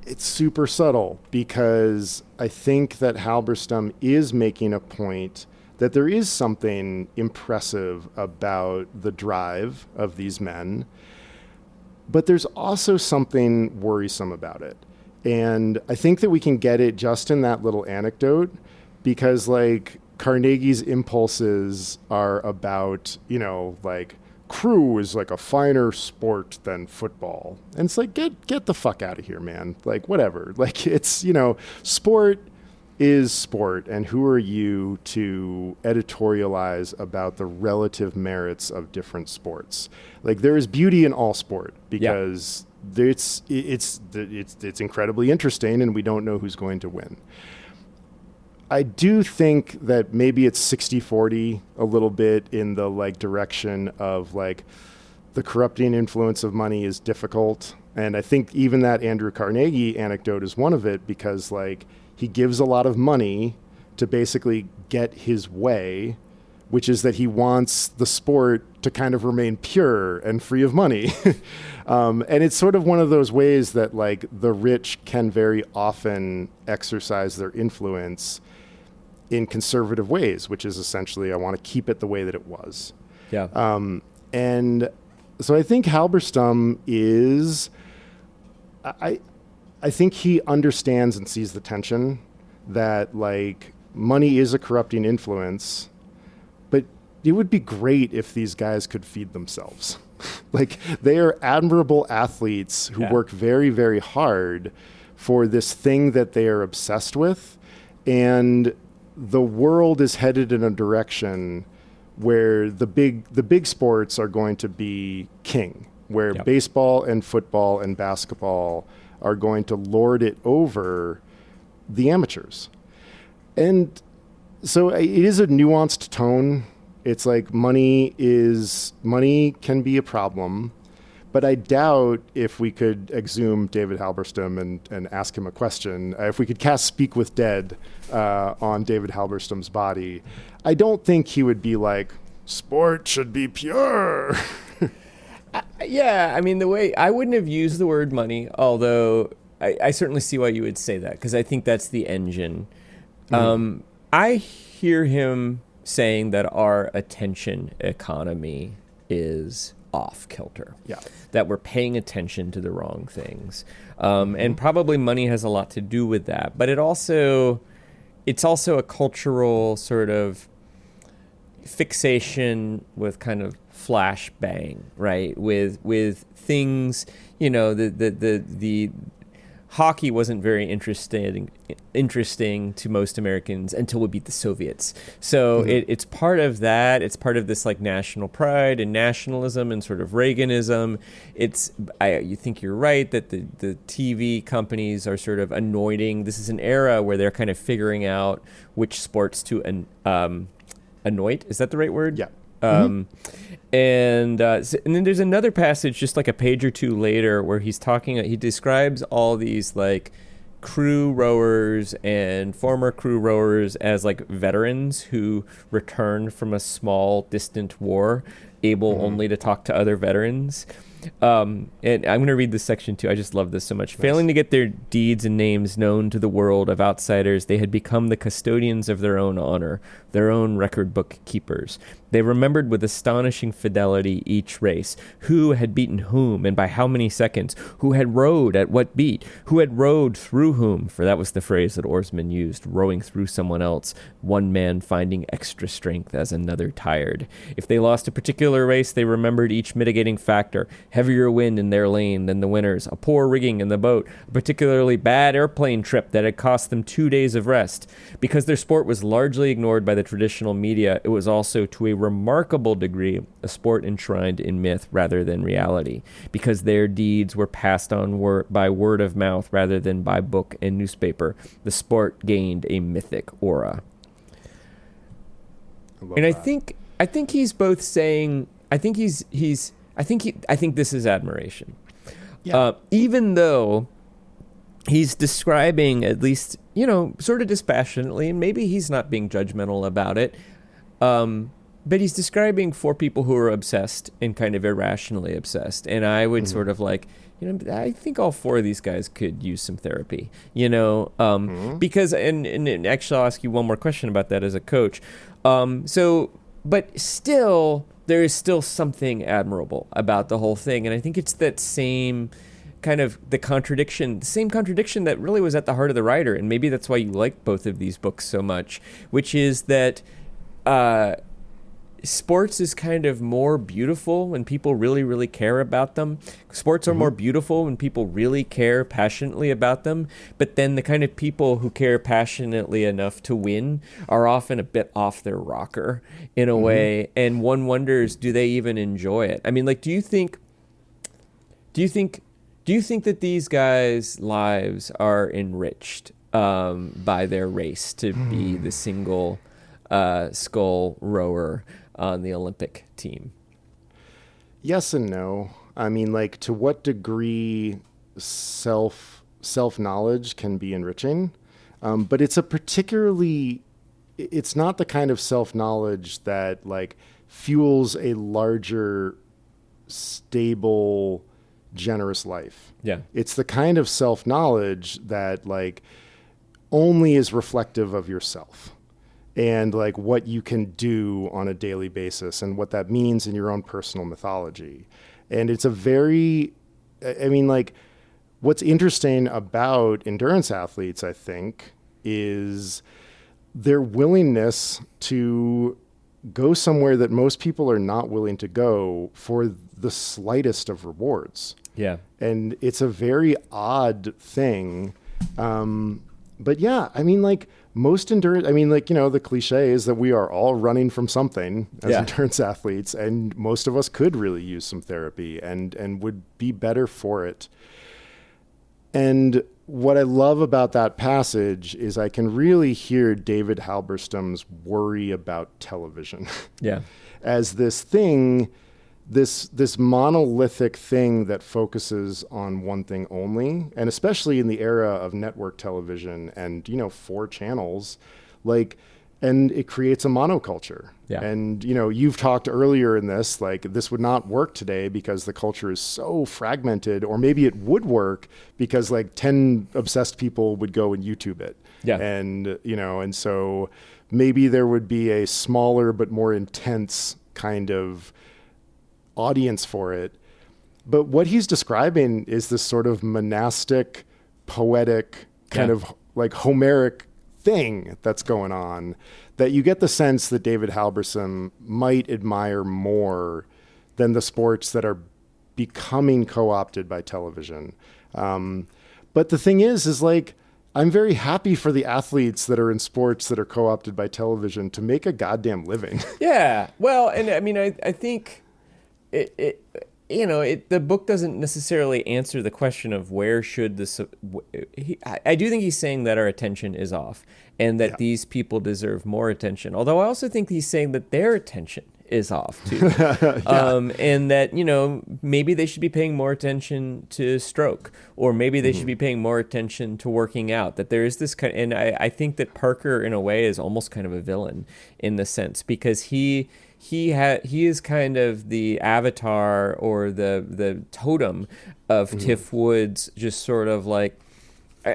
it's super subtle, because I think that Halberstam is making a point that there is something impressive about the drive of these men, but there's also something worrisome about it. And I think that we can get it just in that little anecdote, because like Carnegie's impulses are about, like, crew is like a finer sport than football. And it's like, get the fuck out of here, man. Like, whatever. Like, it's, sport is sport, and who are you to editorialize about the relative merits of different sports? Like, there is beauty in all sport, because it's incredibly interesting, and we don't know who's going to win. I do think that maybe it's 60-40 a little bit in the like direction of like the corrupting influence of money is difficult. And I think even that Andrew Carnegie anecdote is one of it, because like he gives a lot of money to basically get his way, which is that he wants the sport to kind of remain pure and free of money. And it's sort of one of those ways that like the rich can very often exercise their influence in conservative ways, which is essentially, I want to keep it the way that it was. Yeah. And so I think Halberstam is, I think he understands and sees the tension that like money is a corrupting influence, but it would be great if these guys could feed themselves. Like, they are admirable athletes who work very, very hard for this thing that they are obsessed with. And the world is headed in a direction where the big sports are going to be king, where baseball and football and basketball are going to lord it over the amateurs. And so it is a nuanced tone. It's like money can be a problem, but I doubt if we could exhume David Halberstam and ask him a question, if we could cast Speak with Dead on David Halberstam's body, I don't think he would be like, sport should be pure. Yeah, I mean, the way I wouldn't have used the word money, although I certainly see why you would say that, because I think that's the engine. Mm-hmm. I hear him saying that our attention economy is off kilter. Yeah. That we're paying attention to the wrong things. And probably money has a lot to do with that. But it's also a cultural sort of fixation with kind of flash bang, right? With things, the hockey wasn't very interesting to most Americans until we beat the Soviets. So it's part of that. It's part of this like national pride and nationalism and sort of Reaganism. You think you're right that the TV companies are sort of anointing. This is an era where they're kind of figuring out which sports to anoint. Is that the right word? Yeah. And then there's another passage just like a page or two later where he describes all these like crew rowers and former crew rowers as like veterans who returned from a small distant war, able only to talk to other veterans. And I'm going to read this section too. I just love this so much. Nice. Failing to get their deeds and names known to the world of outsiders, they had become the custodians of their own honor, their own record book keepers. They remembered with astonishing fidelity each race, who had beaten whom and by how many seconds, who had rowed at what beat, who had rowed through whom, for that was the phrase that oarsmen used, rowing through someone else, one man finding extra strength as another tired. If they lost a particular race, they remembered each mitigating factor, heavier wind in their lane than the winners, a poor rigging in the boat, a particularly bad airplane trip that had cost them 2 days of rest. Because their sport was largely ignored by the traditional media, it was also to a remarkable degree a sport enshrined in myth rather than reality. Because their deeds were passed on by word of mouth rather than by book and newspaper, the sport gained a mythic aura. And I think he's both saying, I think this is admiration. Yeah. Even though he's describing, at least, sort of dispassionately, and maybe he's not being judgmental about it, but he's describing 4 people who are obsessed and kind of irrationally obsessed. And I would sort of like, I think all 4 of these guys could use some therapy, because, and actually I'll ask you one more question about that as a coach. But still, there is still something admirable about the whole thing. And I think it's that same kind of the same contradiction that really was at the heart of the writer. And maybe that's why you like both of these books so much, which is that sports is kind of more beautiful when people really, really care about them. Sports are more beautiful when people really care passionately about them. But then the kind of people who care passionately enough to win are often a bit off their rocker in a way. And one wonders, do they even enjoy it? I mean, like, do you think that these guys' lives are enriched by their race to be the single scull rower on the Olympic team? Yes and no. I mean, like, to what degree self-knowledge can be enriching, but it's not the kind of self-knowledge that like fuels a larger, stable, generous life. Yeah. It's the kind of self-knowledge that like only is reflective of yourself and like what you can do on a daily basis and what that means in your own personal mythology. And it's what's interesting about endurance athletes, I think, is their willingness to go somewhere that most people are not willing to go for the slightest of rewards. Yeah. And it's a very odd thing. But yeah, I mean, like, most endurance, the cliche is that we are all running from something as endurance athletes, and most of us could really use some therapy and would be better for it. And what I love about that passage is I can really hear David Halberstam's worry about television. Yeah. As this thing, this monolithic thing that focuses on one thing only, and especially in the era of network television and 4 channels, and it creates a monoculture. Yeah. And you've talked earlier in this, like, this would not work today because the culture is so fragmented, or maybe it would work because like 10 obsessed people would go and YouTube it. Yeah. And and so maybe there would be a smaller but more intense kind of audience for it. But what he's describing is this sort of monastic, poetic, kind of like Homeric thing that's going on, that you get the sense that David Halberstam might admire more than the sports that are becoming co-opted by television. But the thing is like, I'm very happy for the athletes that are in sports that are co-opted by television to make a goddamn living. Yeah. Well, and I mean, I think the book doesn't necessarily answer the question of where should this. I do think he's saying that our attention is off, and that these people deserve more attention. Although I also think he's saying that their attention is off too. And that, maybe they should be paying more attention to stroke, or maybe they should be paying more attention to working out. That there is this kind, and I think that Parker in a way is almost kind of a villain in the sense, because he is kind of the avatar or the totem of Tiff Wood's, just sort of like,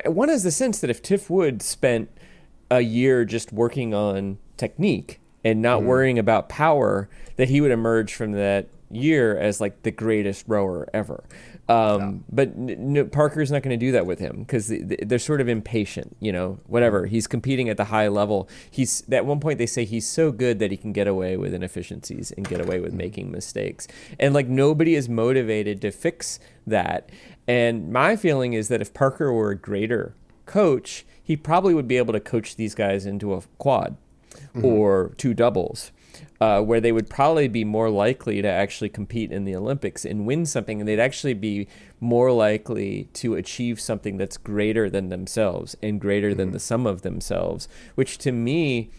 one has the sense that if Tiff Wood spent a year just working on technique and not worrying about power, that he would emerge from that year as like the greatest rower ever. But Parker's not going to do that with him, because they're sort of impatient, whatever. He's competing at the high level. At one point they say he's so good that he can get away with inefficiencies and get away with making mistakes. And like nobody is motivated to fix that. And my feeling is that if Parker were a greater coach, he probably would be able to coach these guys into a quad or two doubles, where they would probably be more likely to actually compete in the Olympics and win something, and they'd actually be more likely to achieve something that's greater than themselves and greater than the sum of themselves, which to me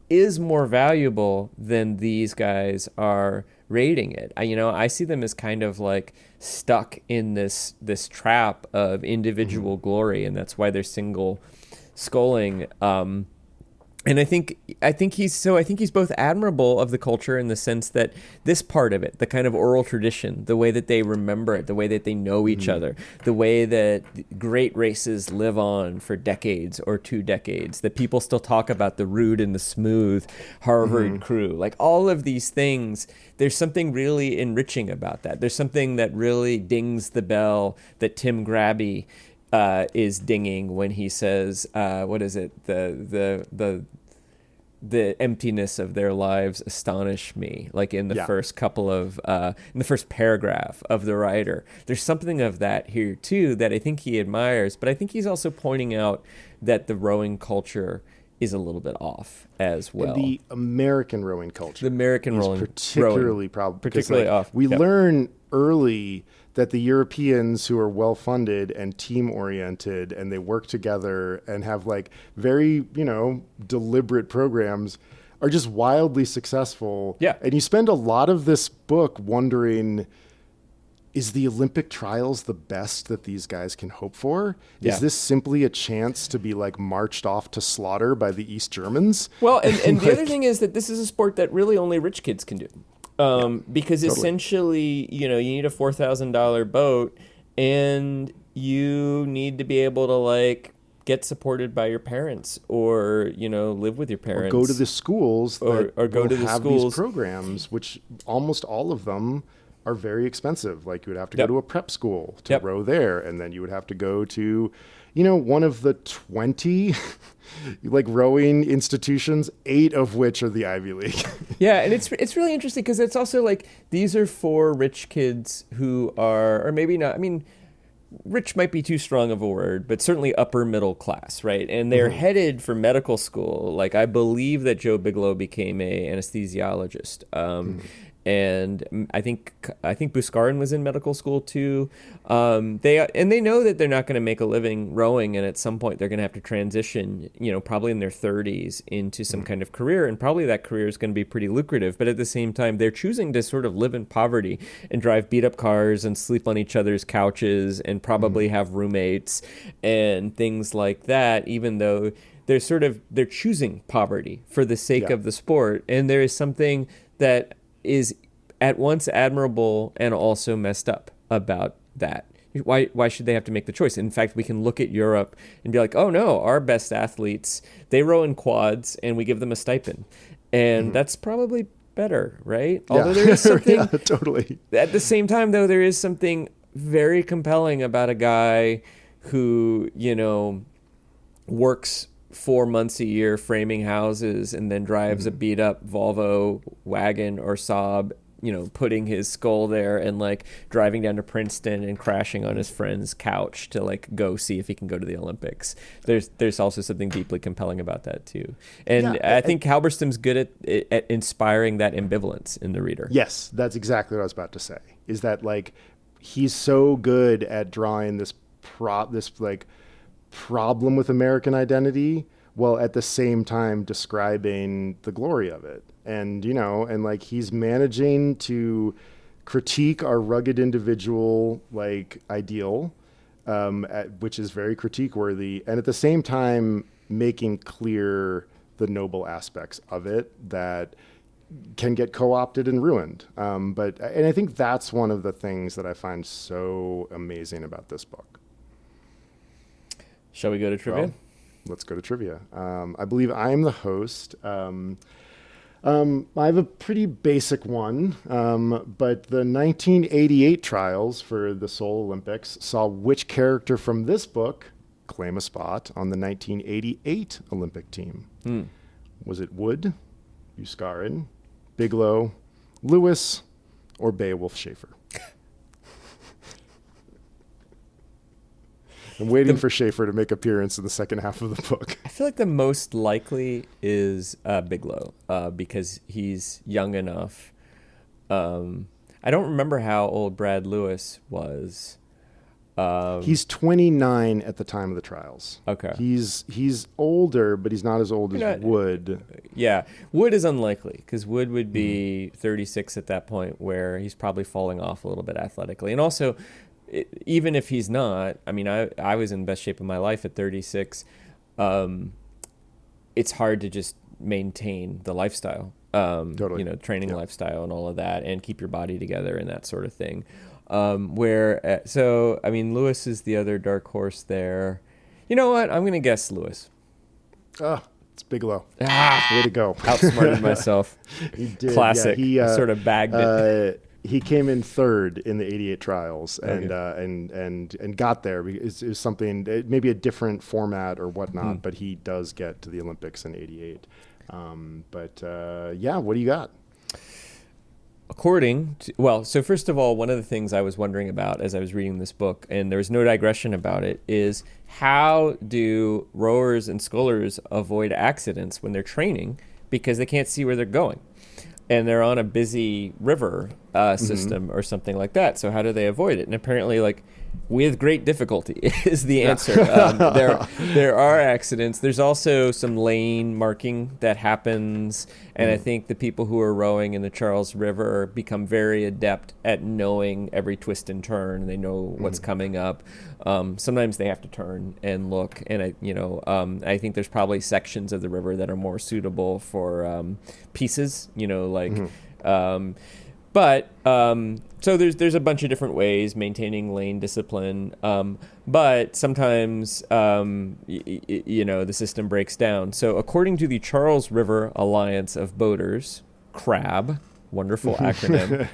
is more valuable than these guys are rating it. I see them as kind of like stuck in this trap of individual glory, and that's why they're single sculling. And I think he's both admirable of the culture in the sense that this part of it, the kind of oral tradition, the way that they remember it, the way that they know each other, the way that great races live on for decades or 2 decades, that people still talk about the rude and the smooth Harvard crew, like all of these things. There's something really enriching about that. There's something that really dings the bell that Tim Grabby is dinging when he says, what is it? The emptiness of their lives astonish me. Like in the first couple of, in the first paragraph of the writer, there's something of that here too that I think he admires. But I think he's also pointing out that the rowing culture is a little bit off as well. And the American rowing culture. The American rowing particularly problem. Particularly off. We learn early that the Europeans, who are well-funded and team-oriented, and they work together and have like very, deliberate programs, are just wildly successful. Yeah. And you spend a lot of this book wondering, is the Olympic trials the best that these guys can hope for? Is this simply a chance to be like marched off to slaughter by the East Germans? Well, and the other thing is that this is a sport that really only rich kids can do. Because essentially, you need a $4,000 boat, and you need to be able to like get supported by your parents, or live with your parents, or go to the schools, or go to the have schools. These programs, which almost all of them are very expensive. Like you would have to go to a prep school to row there, and then you would have to go to, one of the 20 like rowing institutions, 8 of which are the Ivy League. Yeah, and it's really interesting because it's also like these are for rich kids who are, or maybe not. I mean, rich might be too strong of a word, but certainly upper middle class, right? And they're headed for medical school. Like I believe that Joe Bigelow became a anesthesiologist. And I think Buscarin was in medical school too. They know that they're not going to make a living rowing, and at some point they're going to have to transition, probably in their 30s into some kind of career, and probably that career is going to be pretty lucrative. But at the same time, they're choosing to sort of live in poverty and drive beat up cars and sleep on each other's couches and probably have roommates and things like that, even though they're choosing poverty for the sake of the sport. And there is something that is at once admirable and also messed up about that. Why should they have to make the choice? In fact, we can look at Europe and be like, oh no, our best athletes, they row in quads and we give them a stipend. And that's probably better, right? Although there is something totally. At the same time though, there is something very compelling about a guy who, works 4 months a year framing houses and then drives a beat up Volvo wagon or Saab, putting his skull there and like driving down to Princeton and crashing on his friend's couch to like go see if he can go to the Olympics. There's also something deeply compelling about that too. And I think Halberstam's good at inspiring that ambivalence in the reader. Yes, that's exactly what I was about to say. Is that like he's so good at drawing this problem with American identity while at the same time describing the glory of it. And, and like he's managing to critique our rugged individual like ideal, which is very critique worthy. And at the same time, making clear the noble aspects of it that can get co-opted and ruined. And I think that's one of the things that I find so amazing about this book. Shall we go to trivia? Well, let's go to trivia. I believe I am the host. I have a pretty basic one, but the 1988 trials for the Seoul Olympics saw which character from this book claim a spot on the 1988 Olympic team? Was it Wood, Euskarin, Bigelow, Lewis, or Beowulf Schaefer? I'm waiting for Schaefer to make appearance in the second half of the book. I feel like the most likely is Bigelow because he's young enough. I don't remember how old Brad Lewis was. He's 29 at the time of the trials. Okay. He's older, but he's not as old as Wood. Yeah. Wood is unlikely because Wood would be 36 at that point where he's probably falling off a little bit athletically. And also, even if he's not, I mean, I was in best shape of my life at 36. It's hard to just maintain the lifestyle, Totally. Training lifestyle and all of that, and keep your body together and that sort of thing. Lewis is the other dark horse there. You know what? I'm going to guess Lewis. It's Bigelow. Way to go. Outsmarted myself. He did. Classic. Yeah, he sort of bagged it. He came in third in the 88 trials and got there because it was something, maybe a different format or whatnot, but he does get to the Olympics in 88. What do you got? So first of all, one of the things I was wondering about as I was reading this book, and there was no digression about it, is how do rowers and scullers avoid accidents when they're training because they can't see where they're going? And they're on a busy river system or something like that. So how do they avoid it? And apparently, with great difficulty is the answer. There are accidents. There's also some lane marking that happens. And I think the people who are rowing in the Charles River become very adept at knowing every twist and turn. And they know what's coming up. Sometimes they have to turn and look. And I think there's probably sections of the river that are more suitable for pieces. So there's a bunch of different ways maintaining lane discipline, but sometimes the system breaks down. So according to the Charles River Alliance of Boaters, CRAB, wonderful acronym,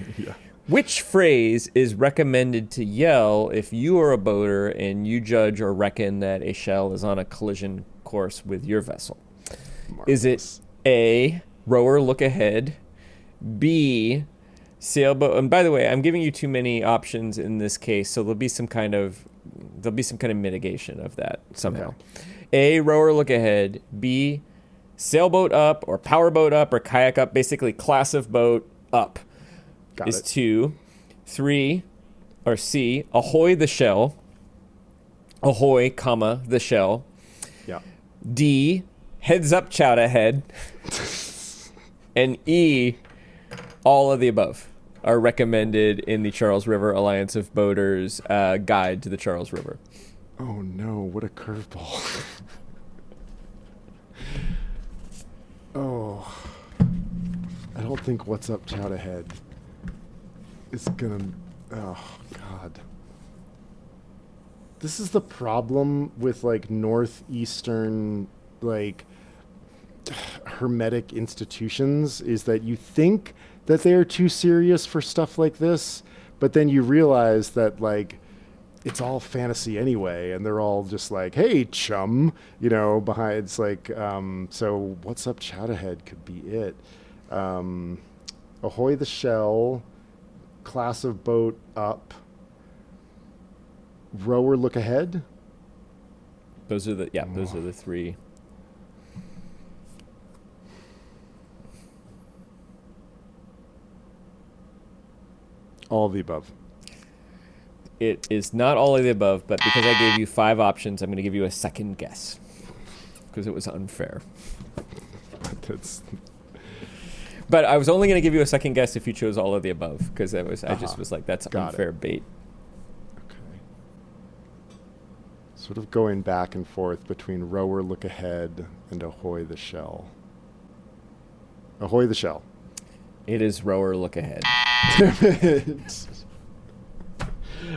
which phrase is recommended to yell if you are a boater and you judge or reckon that a shell is on a collision course with your vessel? Marvelous. Is it A, rower look ahead, B, sailboat? And by the way, I'm giving you too many options in this case, so there'll be some kind of mitigation of that somehow. Okay. A, rower look ahead, B, sailboat up or powerboat up or kayak up, basically class of boat up. Got is it. 2. 3, or C, ahoy the shell. Ahoy, comma, the shell. Yeah. D, heads up, chout ahead. And E, all of the above are recommended in the Charles River Alliance of Boaters guide to the Charles River. Oh no, what a curveball. I don't think what's up, chout ahead is gonna, oh God. This is the problem with northeastern hermetic institutions, is that you think that they are too serious for stuff like this, but then you realize that it's all fantasy anyway, and they're all just hey chum, behind. It's so what's up, chout ahead could be it. Ahoy the shell, class of boat up, rower look ahead. Those are the three. All of the above. It is not all of the above, but because I gave you 5 options, I'm going to give you a second guess. because it was unfair. That's... But I was only going to give you a second guess if you chose all of the above, because I just was like, that's Got unfair it. bait. Okay. Sort of going back and forth between rower look ahead and ahoy the shell. Ahoy the shell. It is rower look ahead.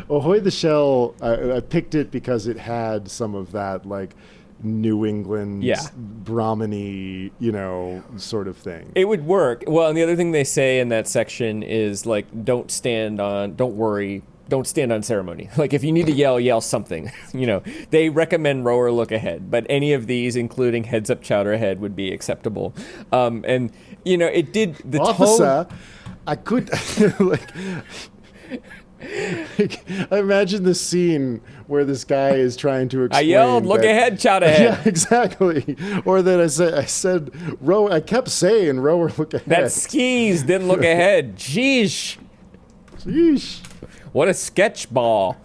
Ahoy the shell, I picked it because it had some of that, like, New England, Brahmin-y, sort of thing. It would work. Well, and the other thing they say in that section is, like, don't stand on ceremony. Like, if you need to yell something. They recommend rower look ahead, but any of these, including heads up chowder ahead, would be acceptable. And, it did the Officer, I could, I imagine the scene where this guy is trying to explain. I yelled, look ahead, chowder ahead. Yeah, exactly. Or that I kept saying, rower, look ahead. That skis didn't look ahead. Jeesh. What a sketch ball.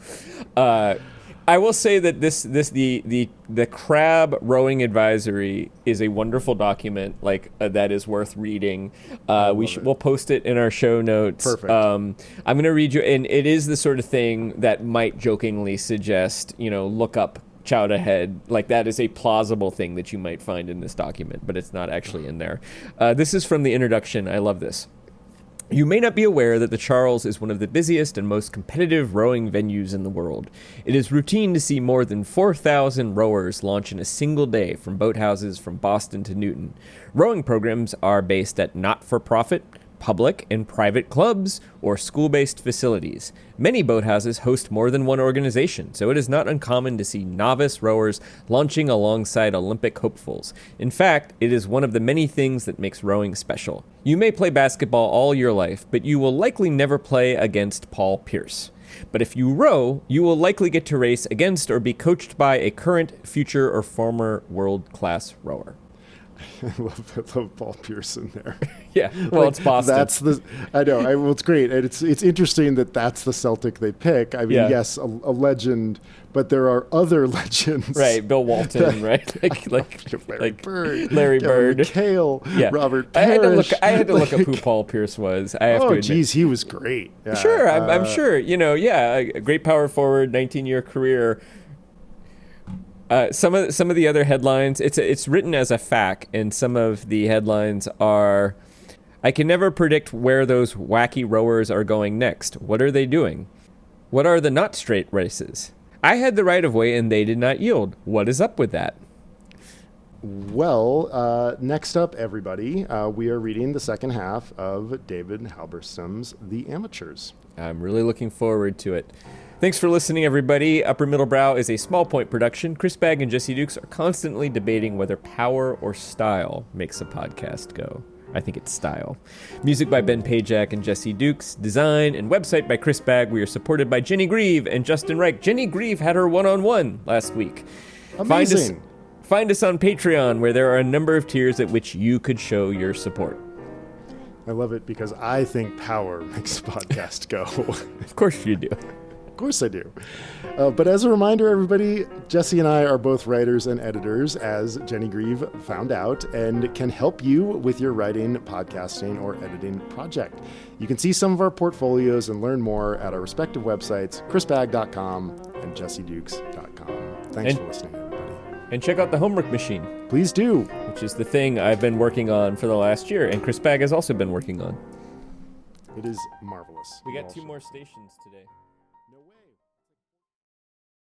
I will say that the crab rowing advisory is a wonderful document, that is worth reading. We'll post it in our show notes. Perfect. I'm going to read you, and it is the sort of thing that might jokingly suggest, look up chowder head. Like, that is a plausible thing that you might find in this document, but it's not actually in there. This is from the introduction. I love this. You may not be aware that the Charles is one of the busiest and most competitive rowing venues in the world. It is routine to see more than 4,000 rowers launch in a single day from boathouses from Boston to Newton. Rowing programs are based at not-for-profit, public and private clubs, or school-based facilities. Many boathouses host more than one organization, so it is not uncommon to see novice rowers launching alongside Olympic hopefuls. In fact, it is one of the many things that makes rowing special. You may play basketball all your life, but you will likely never play against Paul Pierce. But if you row, you will likely get to race against or be coached by a current, future, or former world-class rower. I love Paul Pierce in there. Yeah, well, it's Boston. I know. Well, it's great. And it's interesting that that's the Celtic they pick. I mean, yes, a legend, but there are other legends. Right, Bill Walton, right? Larry Bird. Larry Bird. McHale, Robert Parrish. I had to look up who like, Paul Pierce was. I have to admit. Geez, he was great. Yeah, sure, I'm sure. A great power forward, 19-year career. Some of the other headlines, it's written as a fact, and some of the headlines are, I can never predict where those wacky rowers are going next. What are they doing? What are the not straight races? I had the right of way and they did not yield. What is up with that? Well, next up, everybody, we are reading the second half of David Halberstam's The Amateurs. I'm really looking forward to it. Thanks for listening, everybody. Upper Middle Brow is a Small Point production. Chris Bagg and Jesse Dukes are constantly debating whether power or style makes a podcast go. I think it's style. Music by Ben Pajak and Jesse Dukes. Design and website by Chris Bagg. We are supported by Jenny Grieve and Justin Reich. Jenny Grieve had her one-on-one last week. Amazing. Find us on Patreon, where there are a number of tiers at which you could show your support. I love it because I think power makes a podcast go. Of course you do. Of course I do. But as a reminder, everybody, Jesse and I are both writers and editors, as Jenny Grieve found out, and can help you with your writing, podcasting, or editing project. You can see some of our portfolios and learn more at our respective websites, chrisbagg.com and jessedukes.com. Thanks for listening, everybody. And check out the Homework Machine. Please do. Which is the thing I've been working on for the last year, and Chris Bagg has also been working on. It is marvelous. We got 2 more stations today. No way.